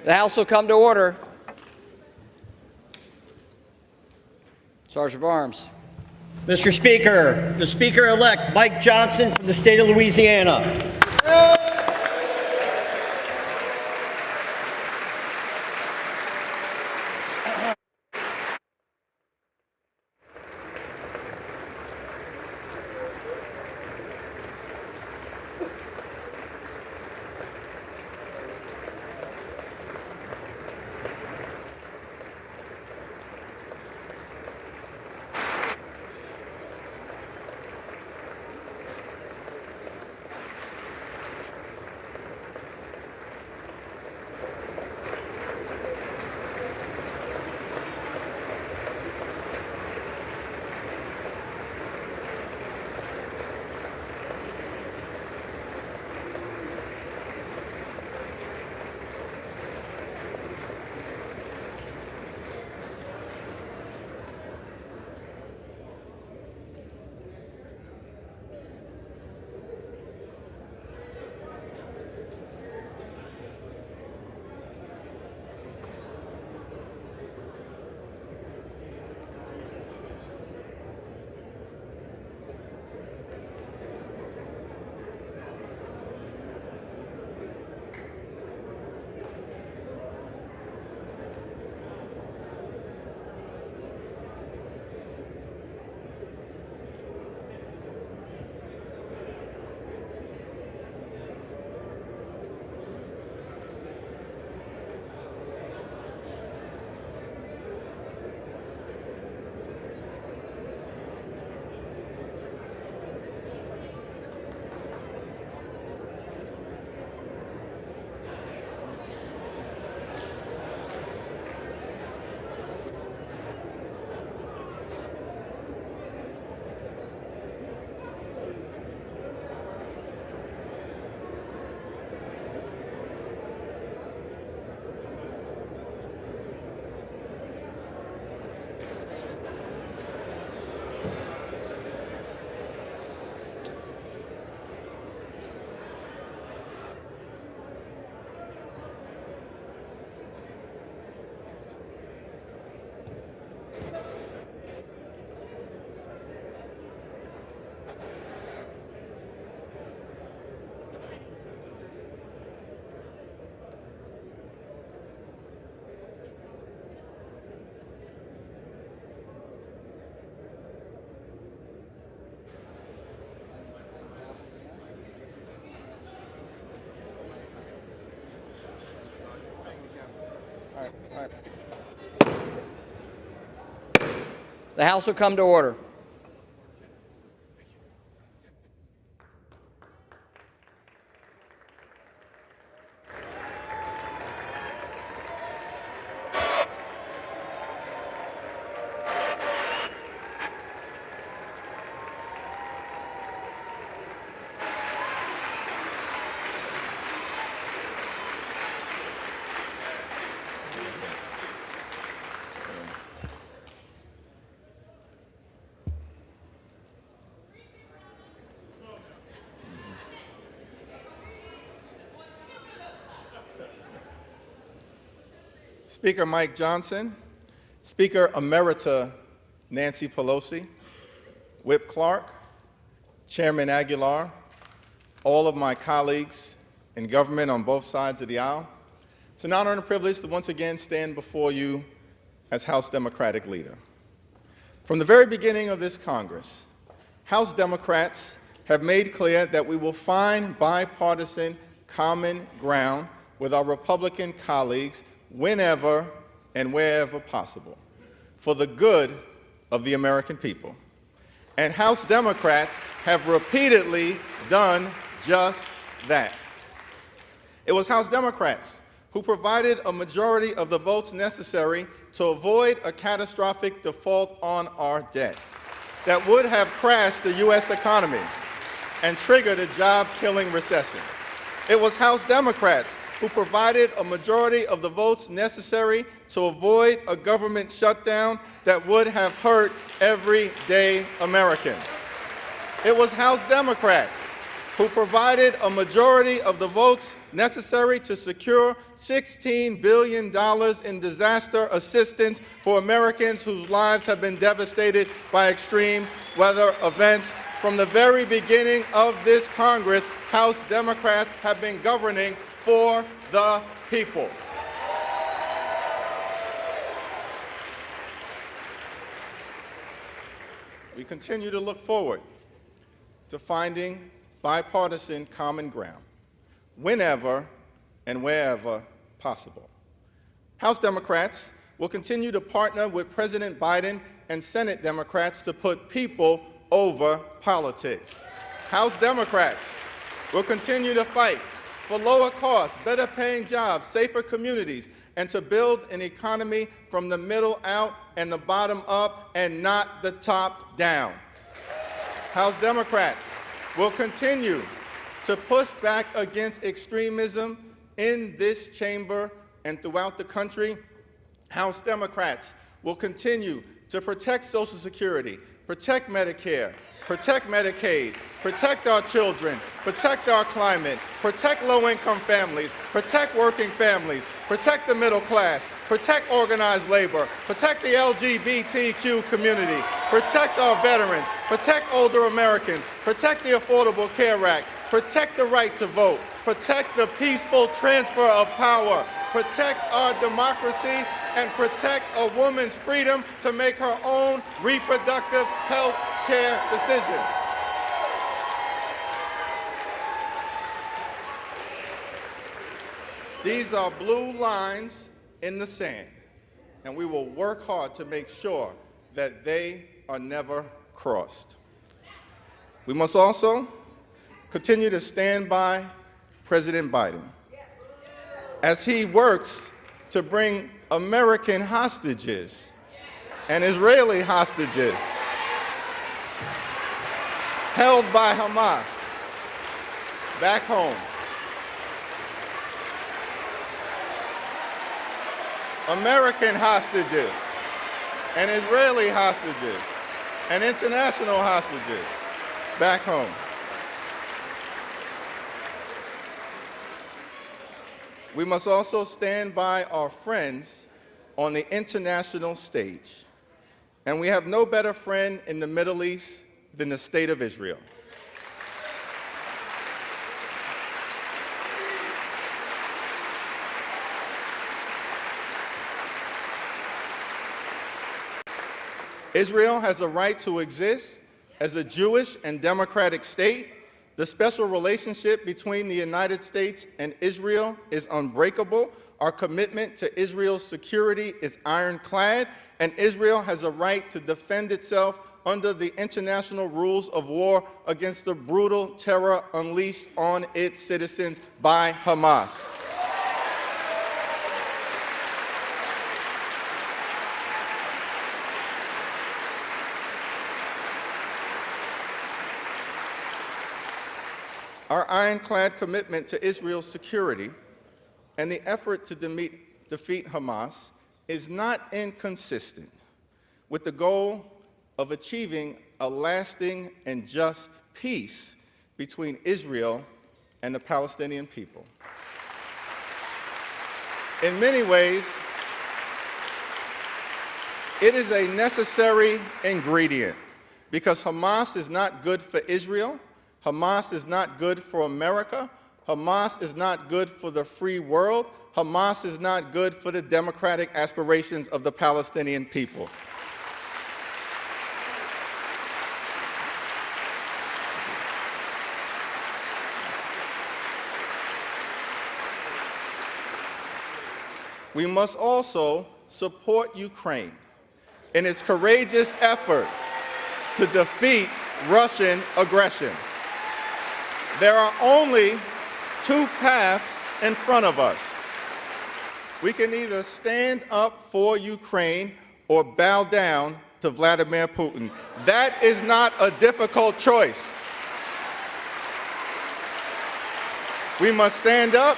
The House will come to order. Sergeant of Arms. Mr. Speaker, the Speaker-elect Mike Johnson from the state of Louisiana. The House will come to order. Speaker Mike Johnson, Speaker Emerita Nancy Pelosi, Whip Clark, Chairman Aguilar, all of my colleagues in government on both sides of the aisle. It's an honor and a privilege to once again stand before you as House Democratic leader. From the very beginning of this Congress, House Democrats have made clear that we will find bipartisan common ground with our Republican colleagues whenever and wherever possible, for the good of the American people. And House Democrats have repeatedly done just that. It was House Democrats who provided a majority of the votes necessary to avoid a catastrophic default on our debt that would have crashed the U.S. economy and trigger the job-killing recession. It was House Democrats who provided a majority of the votes necessary to avoid a government shutdown that would have hurt everyday American. It was House Democrats who provided a majority of the votes necessary to secure $16 billion in disaster assistance for Americans whose lives have been devastated by extreme weather events. From the very beginning of this Congress, House Democrats have been governing for the people. We continue to look forward to finding bipartisan common ground whenever and wherever possible. House Democrats will continue to partner with President Biden and Senate Democrats to put people over politics. House Democrats will continue to fight for lower costs, better paying jobs, safer communities, and to build an economy from the middle out and the bottom up and not the top down. House Democrats will continue to push back against extremism in this chamber and throughout the country. House Democrats will continue to protect Social Security, protect Medicare, protect Medicaid, protect our children, protect our climate, protect low-income families, protect working families, protect the middle class, protect organized labor, protect the LGBTQ community, protect our veterans, protect older Americans, protect the Affordable Care Act, protect the right to vote, protect the peaceful transfer of power, protect our democracy, and protect a woman's freedom to make her own reproductive health care decisions. These are blue lines in the sand, and we will work hard to make sure that they are never crossed. We must also continue to stand by President Biden as he works to bring American hostages and Israeli hostages held by Hamas back home. American hostages and Israeli hostages and international hostages back home. We must also stand by our friends on the international stage. And we have no better friend in the Middle East than the State of Israel. Israel has a right to exist as a Jewish and democratic state. The special relationship between the United States and Israel is unbreakable. Our commitment to Israel's security is ironclad, and Israel has a right to defend itself under the international rules of war against the brutal terror unleashed on its citizens by Hamas. Our ironclad commitment to Israel's security and the effort to defeat Hamas is not inconsistent with the goal of achieving a lasting and just peace between Israel and the Palestinian people. In many ways, it is a necessary ingredient because Hamas is not good for Israel. Hamas is not good for America. Hamas is not good for the free world. Hamas is not good for the democratic aspirations of the Palestinian people. We must also support Ukraine in its courageous effort to defeat Russian aggression. There are only two paths in front of us. We can either stand up for Ukraine or bow down to Vladimir Putin. That is not a difficult choice. We must stand up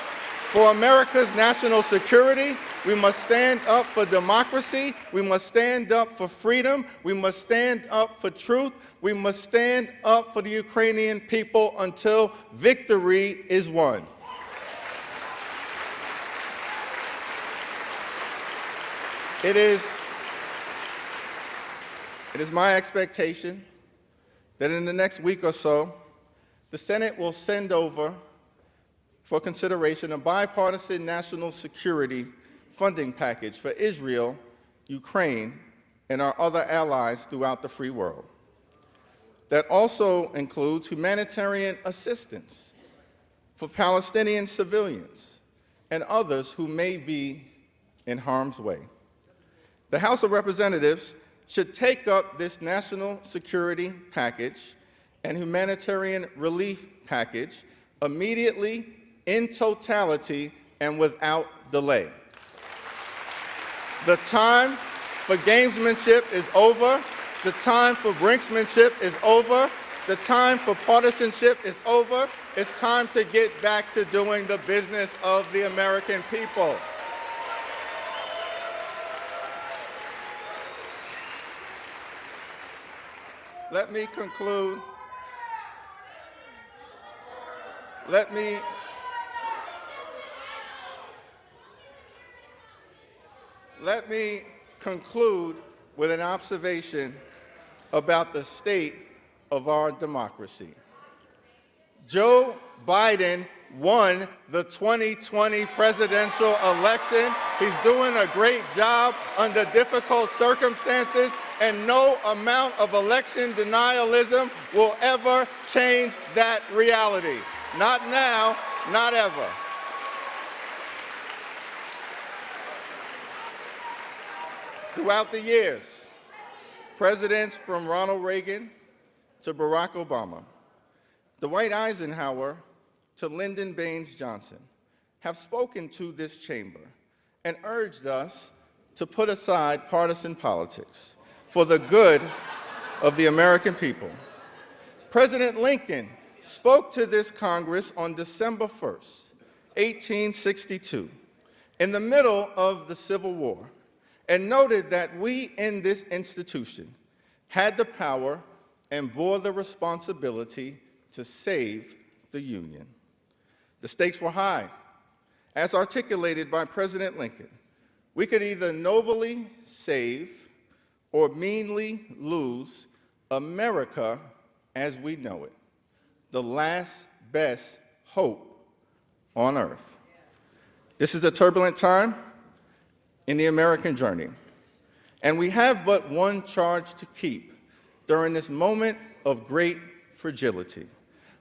for America's national security. We must stand up for democracy. We must stand up for freedom. We must stand up for truth. We must stand up for the Ukrainian people until victory is won. It is my expectation that in the next week or so, the Senate will send over for consideration a bipartisan national security funding package for Israel, Ukraine, and our other allies throughout the free world. That also includes humanitarian assistance for Palestinian civilians and others who may be in harm's way. The House of Representatives should take up this national security package and humanitarian relief package immediately, in totality, and without delay. The time for gamesmanship is over. The time for brinksmanship is over. The time for partisanship is over. It's time to get back to doing the business of the American people. Let me conclude. Let me conclude with an observation about the state of our democracy. Joe Biden won the 2020 presidential election. He's doing a great job under difficult circumstances, and no amount of election denialism will ever change that reality. Not now, not ever. Throughout the years, presidents from Ronald Reagan to Barack Obama, Dwight Eisenhower to Lyndon Baines Johnson have spoken to this chamber and urged us to put aside partisan politics for the good of the American people. President Lincoln spoke to this Congress on December 1st, 1862, in the middle of the Civil War, and noted that we in this institution had the power and bore the responsibility to save the Union. The stakes were high. As articulated by President Lincoln, we could either nobly save or meanly lose America as we know it, the last best hope on earth. This is a turbulent time in the American journey, and we have but one charge to keep during this moment of great fragility.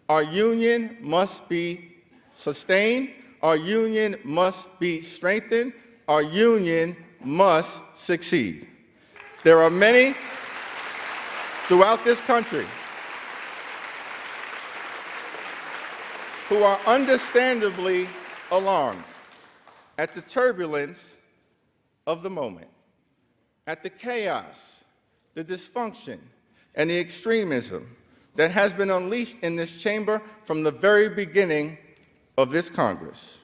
Our union must be sustained. Our union must be strengthened. Our union must succeed. There are many throughout this country who are understandably alarmed at the turbulence of the moment, at the chaos, the dysfunction, and the extremism that has been unleashed in this chamber from the very beginning of this Congress.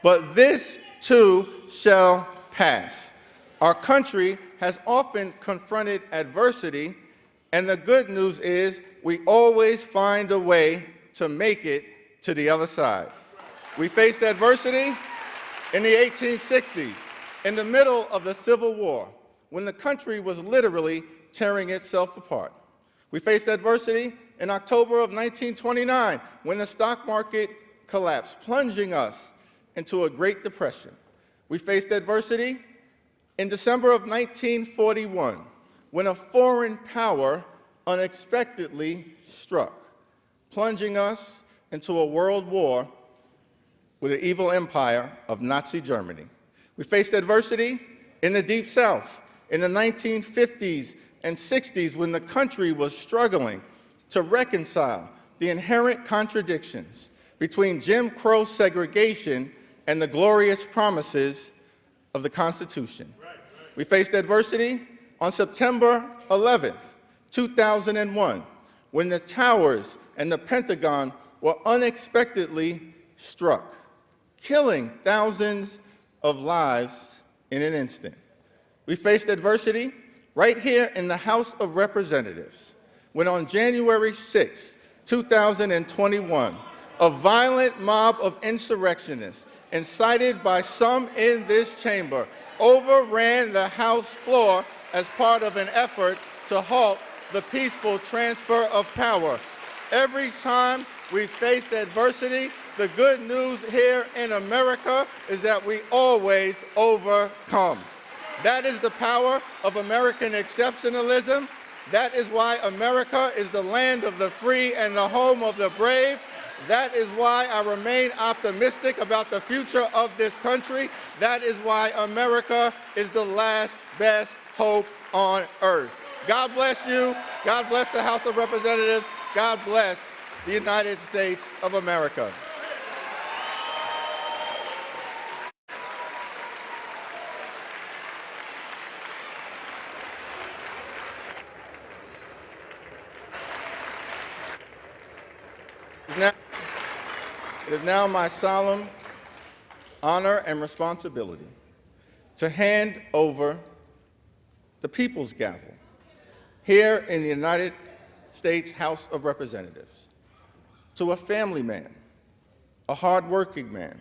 But this too shall pass. Our country has often confronted adversity, and the good news is we always find a way to make it to the other side. We faced adversity in the 1860s, in the middle of the Civil War, when the country was literally tearing itself apart. We faced adversity in October of 1929, when the stock market collapsed, plunging us into a Great Depression. We faced adversity in December of 1941, when a foreign power unexpectedly struck, plunging us into a world war with the evil empire of Nazi Germany. We faced adversity in the Deep South in the 1950s and 60s, when the country was struggling to reconcile the inherent contradictions between Jim Crow segregation and the glorious promises of the Constitution. We faced adversity on September 11th, 2001, when the towers and the Pentagon were unexpectedly struck, killing thousands of lives in an instant. We faced adversity right here in the House of Representatives when on January 6, 2021, a violent mob of insurrectionists, incited by some in this chamber, overran the House floor as part of an effort to halt the peaceful transfer of power. Every time we faced adversity, the good news here in America is that we always overcome. That is the power of American exceptionalism. That is why America is the land of the free and the home of the brave. That is why I remain optimistic about the future of this country. That is why America is the last best hope on earth. God bless you. God bless the House of Representatives. God bless the United States of America. It is now my solemn honor and responsibility to hand over the People's Gavel here in the United States House of Representatives to a family man, a hardworking man,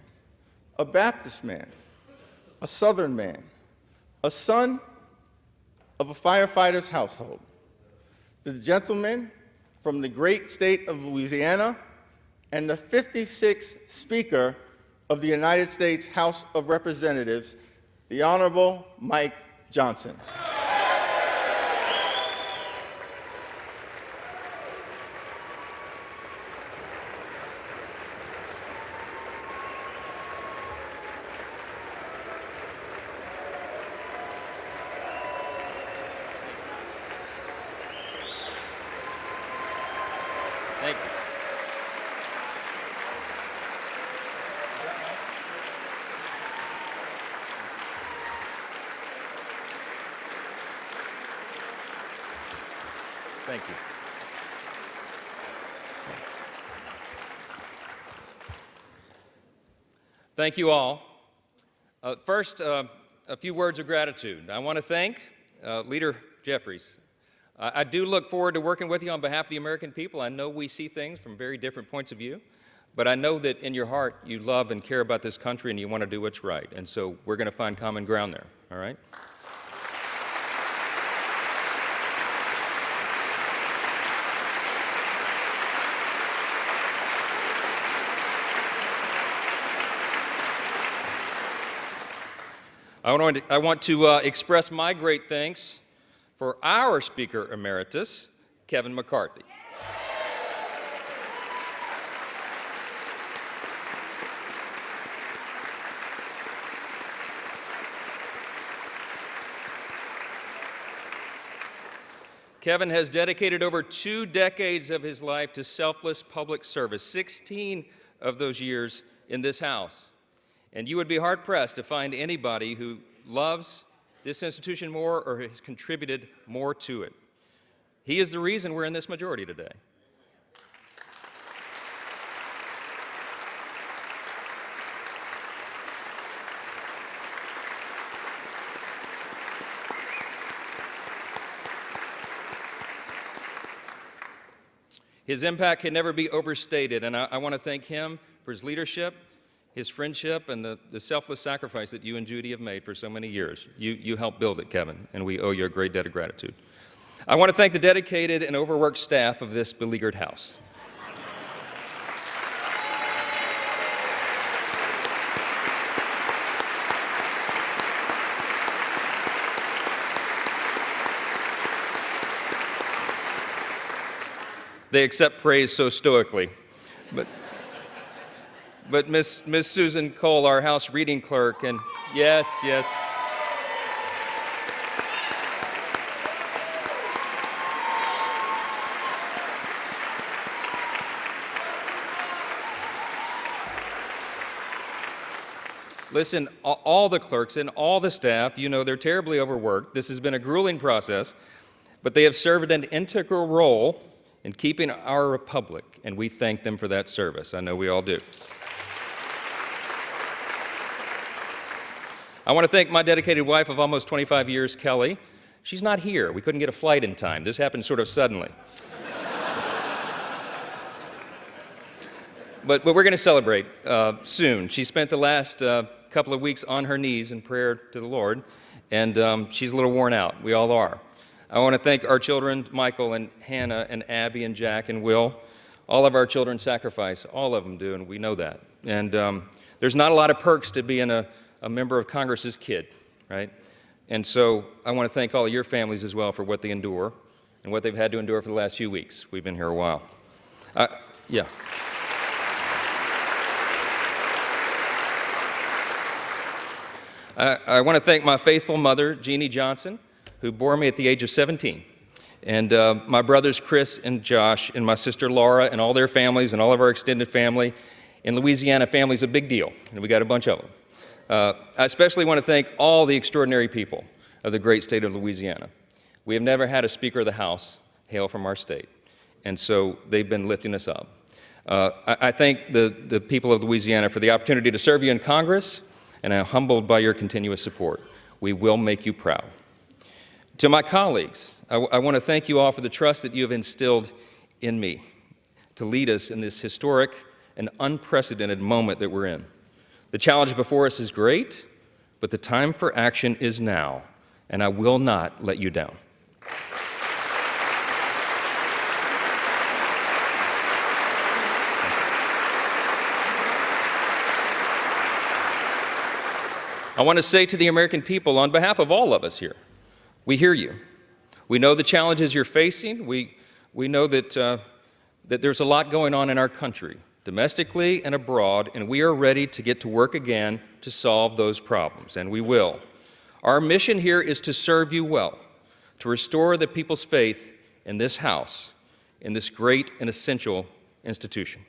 a Baptist man, a Southern man, a son of a firefighter's household, the gentleman from the great state of Louisiana, and the 56th Speaker of the United States House of Representatives, the Honorable Mike Johnson. Thank you. Thank you. Thank you all. First, a few words of gratitude. I want to thank Leader Jeffries. I do look forward to working with you on behalf of the American people. I know we see things from very different points of view, but I know that in your heart you love and care about this country and you want to do what's right. And so we're going to find common ground there, all right? I want to express my great thanks for our Speaker Emeritus, Kevin McCarthy. Kevin has dedicated over 2 decades of his life to selfless public service, 16 of those years in this House. And you would be hard-pressed to find anybody who loves this institution more or has contributed more to it. He is the reason we're in this majority today. His impact can never be overstated, and I want to thank him for his leadership, his friendship, and the selfless sacrifice that you and Judy have made for so many years. You helped build it, Kevin, and we owe you a great debt of gratitude. I want to thank the dedicated and overworked staff of this beleaguered House. They accept praise so stoically. But Miss Susan Cole, our House reading clerk, and yes. Listen, all the clerks and all the staff, you know they're terribly overworked. This has been a grueling process, but they have served an integral role in keeping our republic, and we thank them for that service. I know we all do. I want to thank my dedicated wife of almost 25 years, Kelly. She's not here. We couldn't get a flight in time. This happened sort of suddenly. But we're going to celebrate soon. She spent the last couple of weeks on her knees in prayer to the Lord, and she's a little worn out. We all are. I want to thank our children, Michael and Hannah and Abby and Jack and Will. All of our children sacrifice. All of them do, and we know that. And there's not a lot of perks to being a member of Congress's kid, right? And so I want to thank all of your families as well for what they endure and what they've had to endure for the last few weeks. We've been here a while. Yeah. I want to thank my faithful mother, Jeannie Johnson, who bore me at the age of 17, and my brothers Chris and Josh, and my sister Laura, and all their families, and all of our extended family. In Louisiana, family's a big deal, and we got a bunch of them. I especially want to thank all the extraordinary people of the great state of Louisiana. We have never had a Speaker of the House hail from our state, and so they've been lifting us up. I thank the people of Louisiana for the opportunity to serve you in Congress, and I'm humbled by your continuous support. We will make you proud. To my colleagues, I want to thank you all for the trust that you have instilled in me to lead us in this historic and unprecedented moment that we're in. The challenge before us is great, but the time for action is now, and I will not let you down. I want to say to the American people, on behalf of all of us here, we hear you. We know the challenges you're facing. We know that there's a lot going on in our country, domestically and abroad, and we are ready to get to work again to solve those problems, and we will. Our mission here is to serve you well, to restore the people's faith in this House, in this great and essential institution.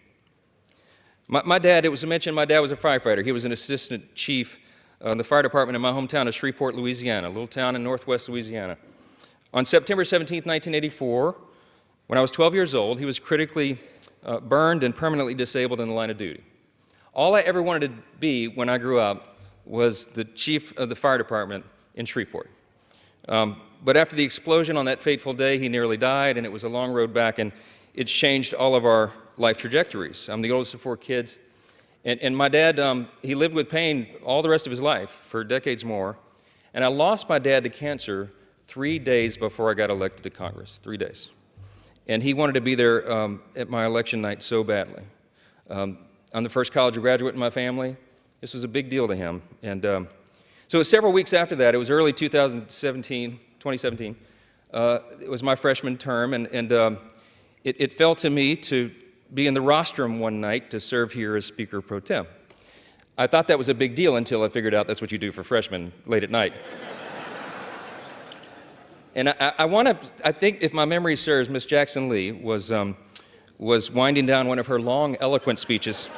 My dad, it was mentioned, my dad was a firefighter. He was an assistant chief in the fire department in my hometown of Shreveport, Louisiana, a little town in northwest Louisiana. On September 17, 1984, when I was 12 years old, he was critically burned and permanently disabled in the line of duty. All I ever wanted to be when I grew up was the chief of the fire department in Shreveport. But after the explosion on that fateful day, he nearly died, and it was a long road back, and it's changed all of our life trajectories. I'm the oldest of 4 kids. And my dad, he lived with pain all the rest of his life for decades more. And I lost my dad to cancer 3 days before I got elected to Congress, 3 days. And he wanted to be there at my election night so badly. I'm the first college graduate in my family. This was a big deal to him. And so it was several weeks after that. It was early 2017. It was my freshman term, and it fell to me to be in the rostrum one night to serve here as Speaker Pro Tem. I thought that was a big deal until I figured out that's what you do for freshmen late at night. And I think if my memory serves, Miss Jackson Lee was winding down one of her long, eloquent speeches.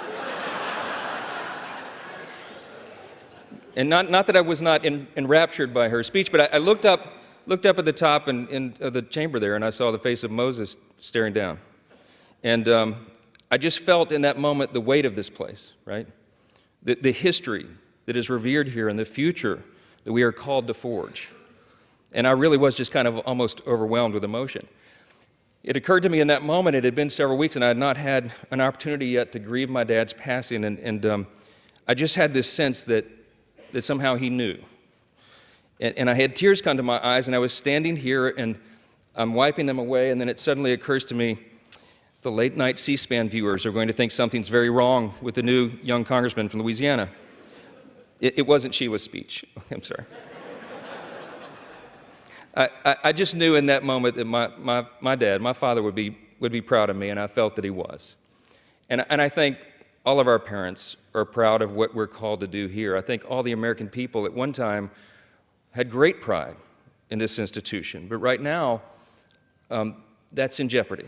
And not that I was not enraptured by her speech, but I looked up at the top of the chamber there, and I saw the face of Moses staring down. And I just felt in that moment the weight of this place, right? The history that is revered here and the future that we are called to forge. And I really was just kind of almost overwhelmed with emotion. It occurred to me in that moment, it had been several weeks, and I had not had an opportunity yet to grieve my dad's passing, and I just had this sense that somehow he knew. And I had tears come to my eyes, and I was standing here, and I'm wiping them away, and then it suddenly occurs to me, the late-night C-SPAN viewers are going to think something's very wrong with the new young congressman from Louisiana. It wasn't Sheila's speech. I'm sorry. I just knew in that moment that my dad, my father, would be proud of me, and I felt that he was. And I think all of our parents are proud of what we're called to do here. I think all the American people at one time had great pride in this institution, but right now, that's in jeopardy.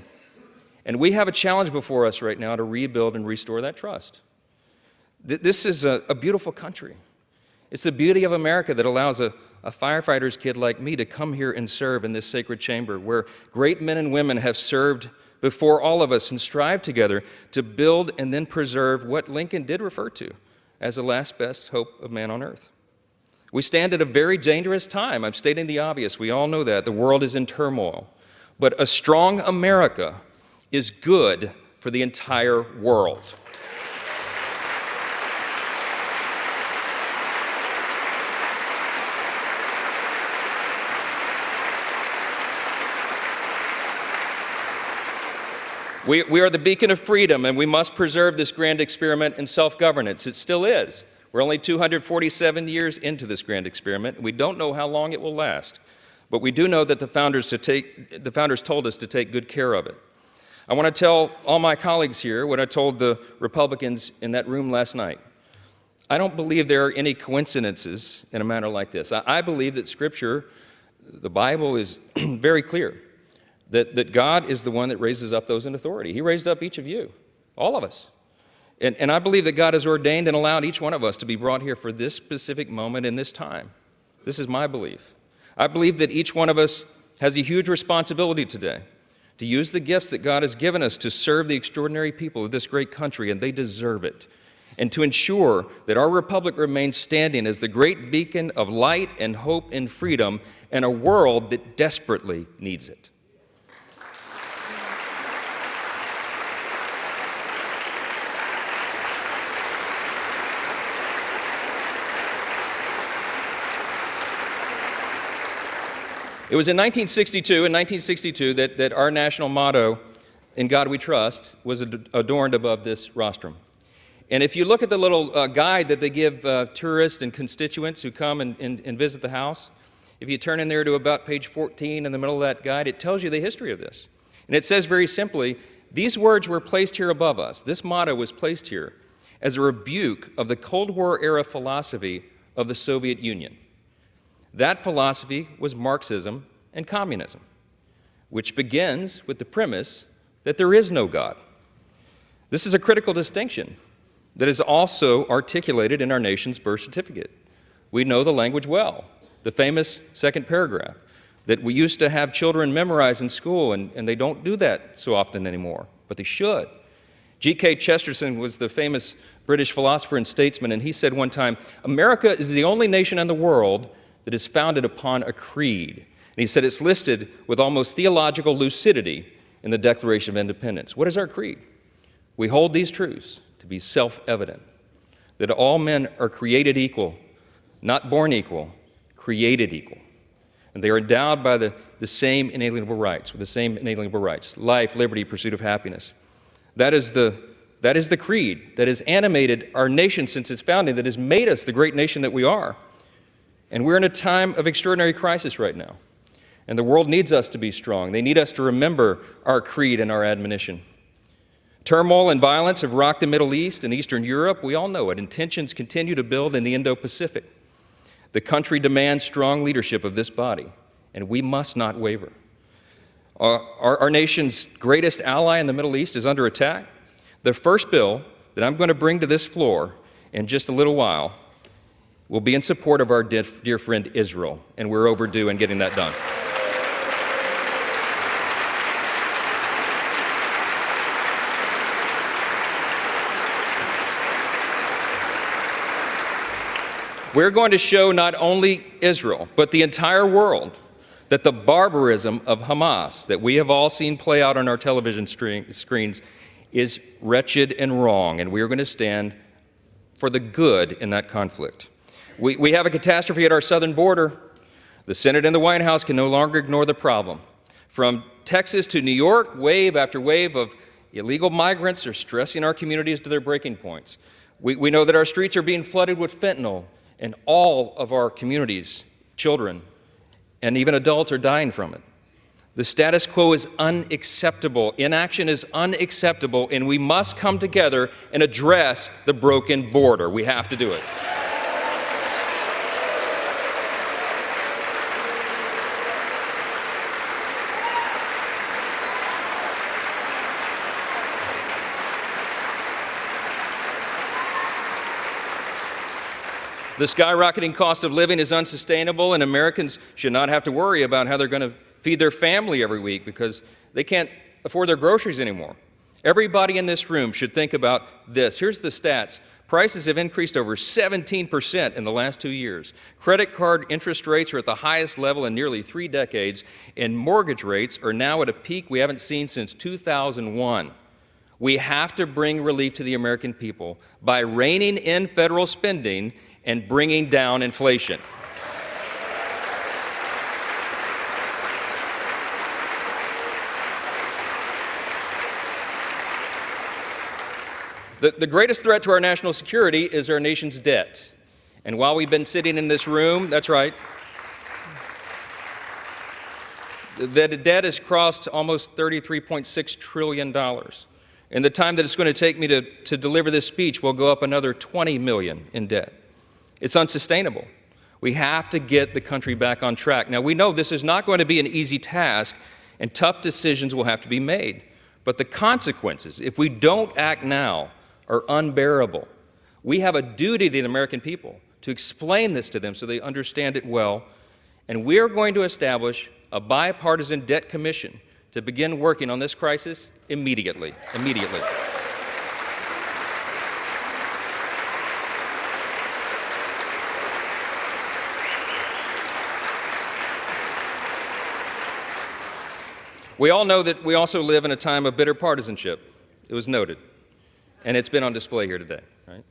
And we have a challenge before us right now to rebuild and restore that trust. This is a beautiful country. It's the beauty of America that allows a firefighter's kid like me to come here and serve in this sacred chamber where great men and women have served before all of us and strive together to build and then preserve what Lincoln did refer to as the last best hope of man on earth. We stand at a very dangerous time. I'm stating the obvious. We all know that. The world is in turmoil. But a strong America is good for the entire world. We are the beacon of freedom, and we must preserve this grand experiment in self-governance. It still is. We're only 247 years into this grand experiment. We don't know how long it will last, but we do know that the founders told us to take good care of it. I want to tell all my colleagues here what I told the Republicans in that room last night. I don't believe there are any coincidences in a matter like this. I believe that Scripture, the Bible, is very clear. That God is the one that raises up those in authority. He raised up each of you, all of us. And I believe that God has ordained and allowed each one of us to be brought here for this specific moment in this time. This is my belief. I believe that each one of us has a huge responsibility today to use the gifts that God has given us to serve the extraordinary people of this great country, and they deserve it, and to ensure that our republic remains standing as the great beacon of light and hope and freedom in a world that desperately needs it. It was in 1962 that our national motto, "In God We Trust," was adorned above this rostrum. And if you look at the little guide that they give tourists and constituents who come and visit the house, if you turn in there to about page 14 in the middle of that guide, it tells you the history of this. And it says very simply, these words were placed here above us. This motto was placed here as a rebuke of the Cold War era philosophy of the Soviet Union. That philosophy was Marxism and communism, which begins with the premise that there is no God. This is a critical distinction that is also articulated in our nation's birth certificate. We know the language well, the famous second paragraph that we used to have children memorize in school, and they don't do that so often anymore, but they should. G.K. Chesterton was the famous British philosopher and statesman, and he said one time, "America is the only nation in the world that is founded upon a creed." And he said it's listed with almost theological lucidity in the Declaration of Independence. What is our creed? We hold these truths to be self-evident, that all men are created equal, not born equal, created equal. And they are endowed by the same inalienable rights, with the same inalienable rights: life, liberty, pursuit of happiness. That is the creed that has animated our nation since its founding, that has made us the great nation that we are. And we're in a time of extraordinary crisis right now. And the world needs us to be strong. They need us to remember our creed and our admonition. Turmoil and violence have rocked the Middle East and Eastern Europe. We all know it. And tensions continue to build in the Indo-Pacific. The country demands strong leadership of this body, and we must not waver. Our nation's greatest ally in the Middle East is under attack. The first bill that I'm going to bring to this floor in just a little while will be in support of our dear friend Israel, and we're overdue in getting that done. We're going to show not only Israel, but the entire world, that the barbarism of Hamas that we have all seen play out on our television screens is wretched and wrong, and we are going to stand for the good in that conflict. We have a catastrophe at our southern border. The Senate and the White House can no longer ignore the problem. From Texas to New York, wave after wave of illegal migrants are stressing our communities to their breaking points. We know that our streets are being flooded with fentanyl, and all of our communities, children, and even adults are dying from it. The status quo is unacceptable. Inaction is unacceptable, and we must come together and address the broken border. We have to do it. The skyrocketing cost of living is unsustainable, and Americans should not have to worry about how they're going to feed their family every week because they can't afford their groceries anymore. Everybody in this room should think about this. Here's the stats. Prices have increased over 17% in the last 2 years. Credit card interest rates are at the highest level in nearly 3 decades, and mortgage rates are now at a peak we haven't seen since 2001. We have to bring relief to the American people by reining in federal spending and bringing down inflation. The greatest threat to our national security is our nation's debt. And while we've been sitting in this room, that's right, the debt has crossed almost $33.6 trillion. In the time that it's going to take me to deliver this speech, we'll go up another $20 million in debt. It's unsustainable. We have to get the country back on track. Now, we know this is not going to be an easy task, and tough decisions will have to be made. But the consequences, if we don't act now, are unbearable. We have a duty to the American people to explain this to them so they understand it well, and we are going to establish a bipartisan debt commission to begin working on this crisis immediately. We all know that we also live in a time of bitter partisanship. It was noted. And it's been on display here today, right?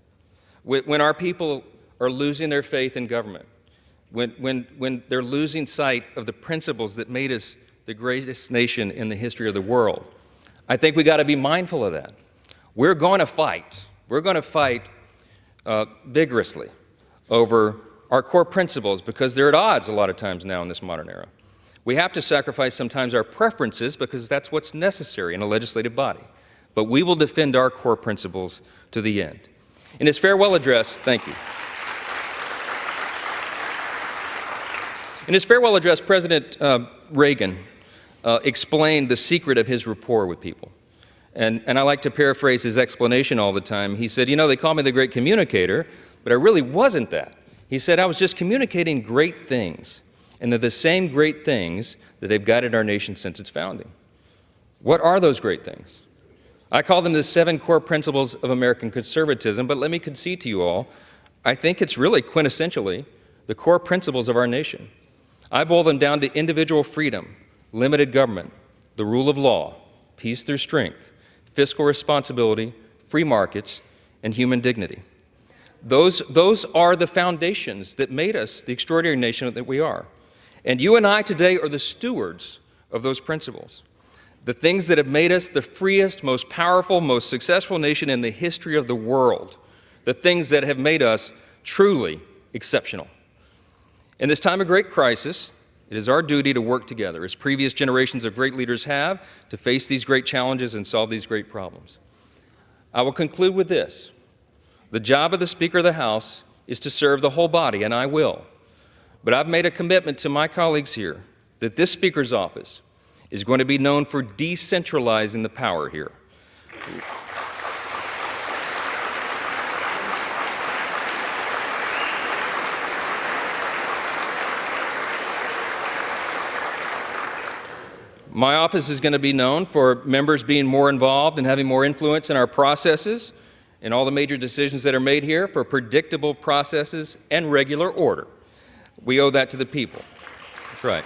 When our people are losing their faith in government, when they're losing sight of the principles that made us the greatest nation in the history of the world, I think we got to be mindful of that. We're going to fight. We're going to fight vigorously over our core principles because they're at odds a lot of times now in this modern era. We have to sacrifice sometimes our preferences because that's what's necessary in a legislative body. But we will defend our core principles to the end. In his farewell address, thank you. In his farewell address, President Reagan explained the secret of his rapport with people. And I like to paraphrase his explanation all the time. He said, you know, they call me the great communicator, but I really wasn't that. He said, I was just communicating great things, and they're the same great things that have guided our nation since its founding. What are those great things? I call them the 7 core principles of American conservatism, but let me concede to you all, I think it's really quintessentially the core principles of our nation. I boil them down to individual freedom, limited government, the rule of law, peace through strength, fiscal responsibility, free markets, and human dignity. Those are the foundations that made us the extraordinary nation that we are. And you and I today are the stewards of those principles. The things that have made us the freest, most powerful, most successful nation in the history of the world. The things that have made us truly exceptional. In this time of great crisis, it is our duty to work together, as previous generations of great leaders have, to face these great challenges and solve these great problems. I will conclude with this. The job of the Speaker of the House is to serve the whole body, and I will. But I've made a commitment to my colleagues here that this Speaker's office is going to be known for decentralizing the power here. My office is going to be known for members being more involved and having more influence in our processes and all the major decisions that are made here, for predictable processes and regular order. We owe that to the people. That's right.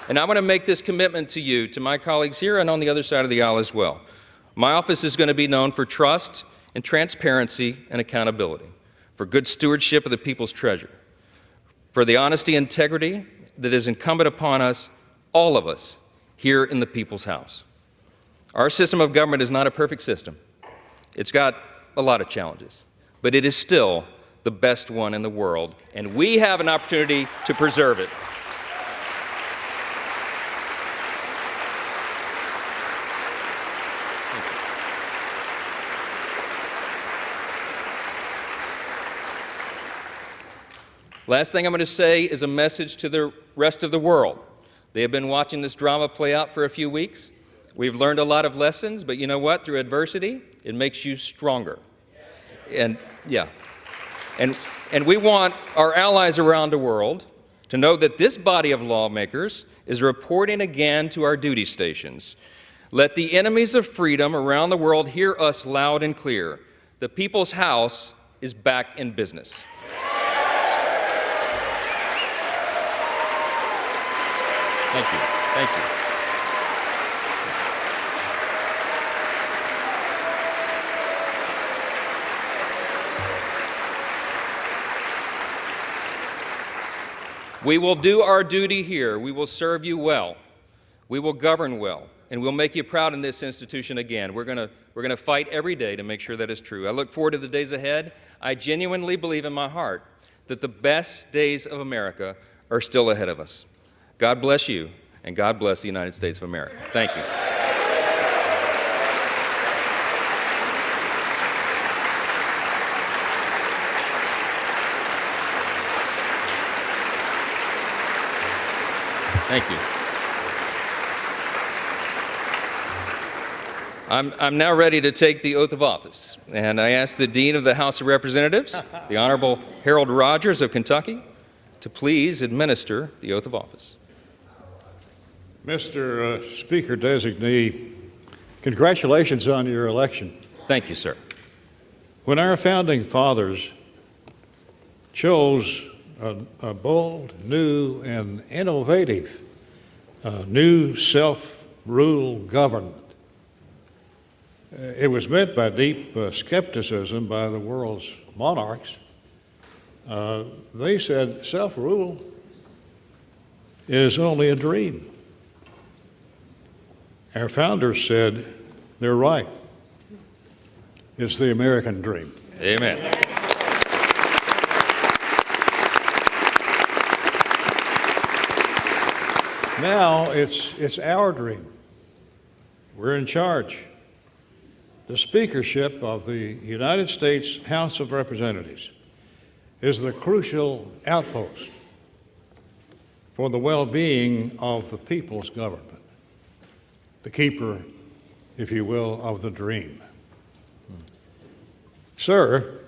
And I want to make this commitment to you, to my colleagues here and on the other side of the aisle as well. My office is going to be known for trust and transparency and accountability, for good stewardship of the people's treasure, for the honesty and integrity that is incumbent upon us, all of us, here in the People's House. Our system of government is not a perfect system. It's got a lot of challenges, but it is still the best one in the world, and we have an opportunity to preserve it. Last thing I'm going to say is a message to the rest of the world. They have been watching this drama play out for a few weeks. We've learned a lot of lessons, but you know what? Through adversity, it makes you stronger. And we want our allies around the world to know that this body of lawmakers is reporting again to our duty stations Let the enemies of freedom around the world hear us loud and clear. The People's House is back in business. Thank you. Thank you. We will do our duty here. We will serve you well. We will govern well, and we'll make you proud in this institution again. We're going to fight every day to make sure that is true. I look forward to the days ahead. I genuinely believe in my heart that the best days of America are still ahead of us. God bless you, and God bless the United States of America. Thank you. Thank you. I'm now ready to take the oath of office, and I ask the Dean of the House of Representatives, the Honorable Harold Rogers of Kentucky, to please administer the oath of office. Mr. Speaker Designee, congratulations on your election. Thank you, sir. When our founding fathers chose a bold, new, and innovative new self-rule government, it was met by deep skepticism by the world's monarchs. They said self-rule is only a dream. Our founders said they're right. It's the American dream. Amen. Now it's our dream. We're in charge. The speakership of the United States House of Representatives is the crucial outpost for the well-being of the people's government, the keeper, if you will, of the dream. Sir,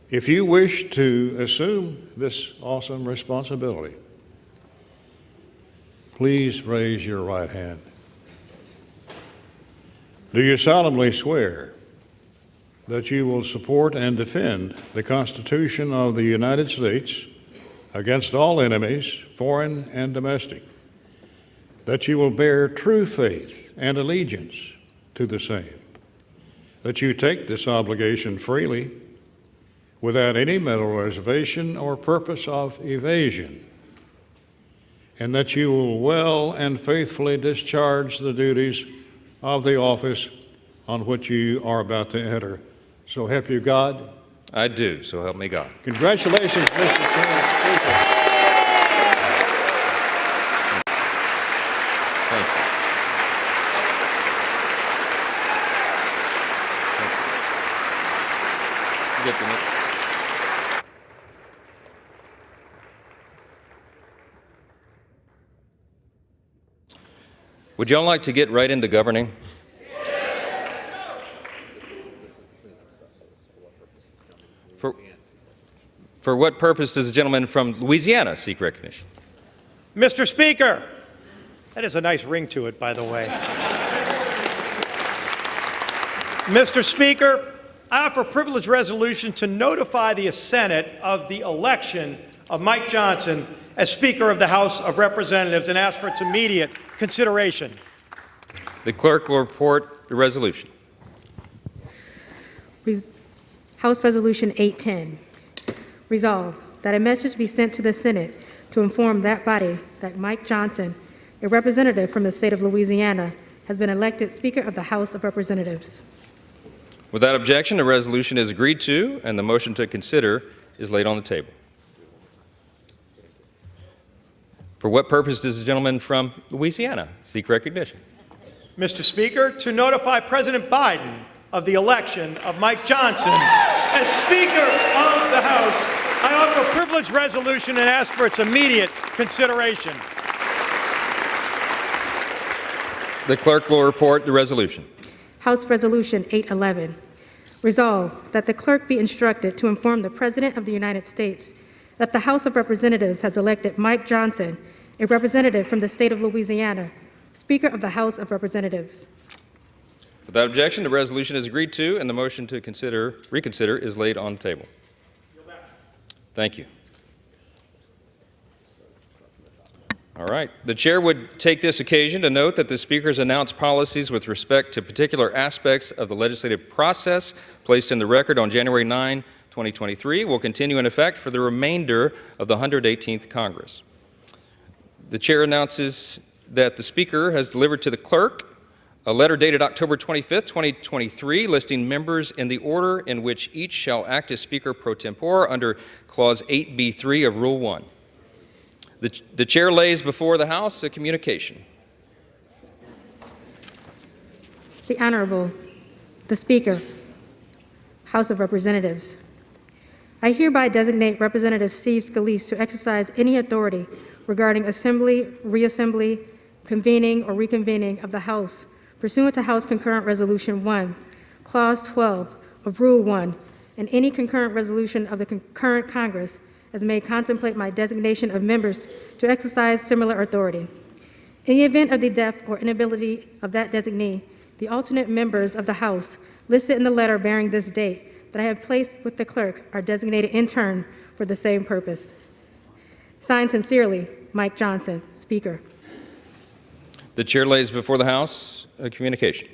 if you wish to assume this awesome responsibility, please raise your right hand. Do you solemnly swear that you will support and defend the Constitution of the United States against all enemies, foreign and domestic, that you will bear true faith and allegiance to the same, that you take this obligation freely without any mental reservation or purpose of evasion, and that you will well and faithfully discharge the duties of the office on which you are about to enter. So help you God? I do, so help me God. Congratulations, Mr. Chairman. Thank you. You get the next. Would y'all like to get right into governing? For what purpose does the gentleman from Louisiana seek recognition? Mr. Speaker, that is a nice ring to it, by the way. Mr. Speaker, I offer a privileged resolution to notify the Senate of the election of Mike Johnson as Speaker of the House of Representatives and ask for its immediate consideration. The clerk will report the resolution. House Resolution 810. Resolve that a message be sent to the Senate to inform that body that Mike Johnson, a representative from the state of Louisiana, has been elected Speaker of the House of Representatives. Without objection, the resolution is agreed to, and the motion to consider is laid on the table. For what purpose does the gentleman from Louisiana seek recognition? Mr. Speaker, to notify President Biden of the election of Mike Johnson as Speaker of the House, I offer a privileged resolution and ask for its immediate consideration. The clerk will report the resolution. House Resolution 811. Resolve that the clerk be instructed to inform the President of the United States that the House of Representatives has elected Mike Johnson, a representative from the state of Louisiana, Speaker of the House of Representatives. Without objection, the resolution is agreed to, and the motion to reconsider is laid on the table. Thank you. All right. The chair would take this occasion to note that the Speaker's announced policies with respect to particular aspects of the legislative process placed in the record on January 9, 2023 will continue in effect for the remainder of the 118th Congress. The chair announces that the Speaker has delivered to the clerk a letter dated October 25, 2023, listing members in the order in which each shall act as Speaker pro tempore under Clause 8B3 of Rule 1. The chair lays before the House a communication. The Honorable, the Speaker, House of Representatives. I hereby designate Representative Steve Scalise to exercise any authority regarding assembly, reassembly, convening, or reconvening of the House pursuant to House Concurrent Resolution 1, Clause 12 of Rule 1, and any concurrent resolution of the concurrent Congress as may contemplate my designation of members to exercise similar authority. In the event of the death or inability of that designee, the alternate members of the House listed in the letter bearing this date that I have placed with the clerk are designated in turn for the same purpose. Signed sincerely, Mike Johnson, Speaker. The chair lays before the House a communication.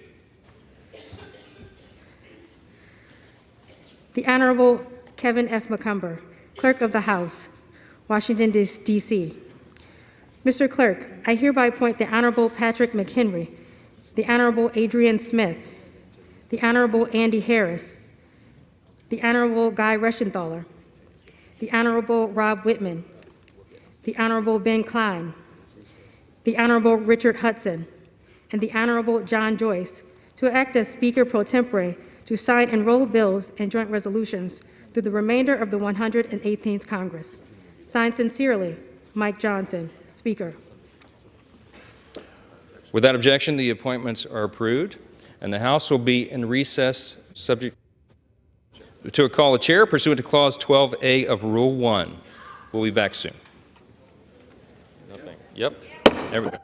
The Honorable Kevin F. McCumber, Clerk of the House, Washington, D.C. Mr. Clerk, I hereby appoint the Honorable Patrick McHenry, the Honorable Adrian Smith, the Honorable Andy Harris, the Honorable Guy Reschenthaler, the Honorable Rob Whitman, the Honorable Ben Klein, the Honorable Richard Hudson, and the Honorable John Joyce to act as Speaker pro tempore to sign and roll bills and joint resolutions through the remainder of the 118th Congress. Signed sincerely, Mike Johnson, Speaker. Without objection, the appointments are approved, and the House will be in recess subject to a call of chair pursuant to Clause 12A of Rule 1. We'll be back soon. Nothing. Yep. There we go.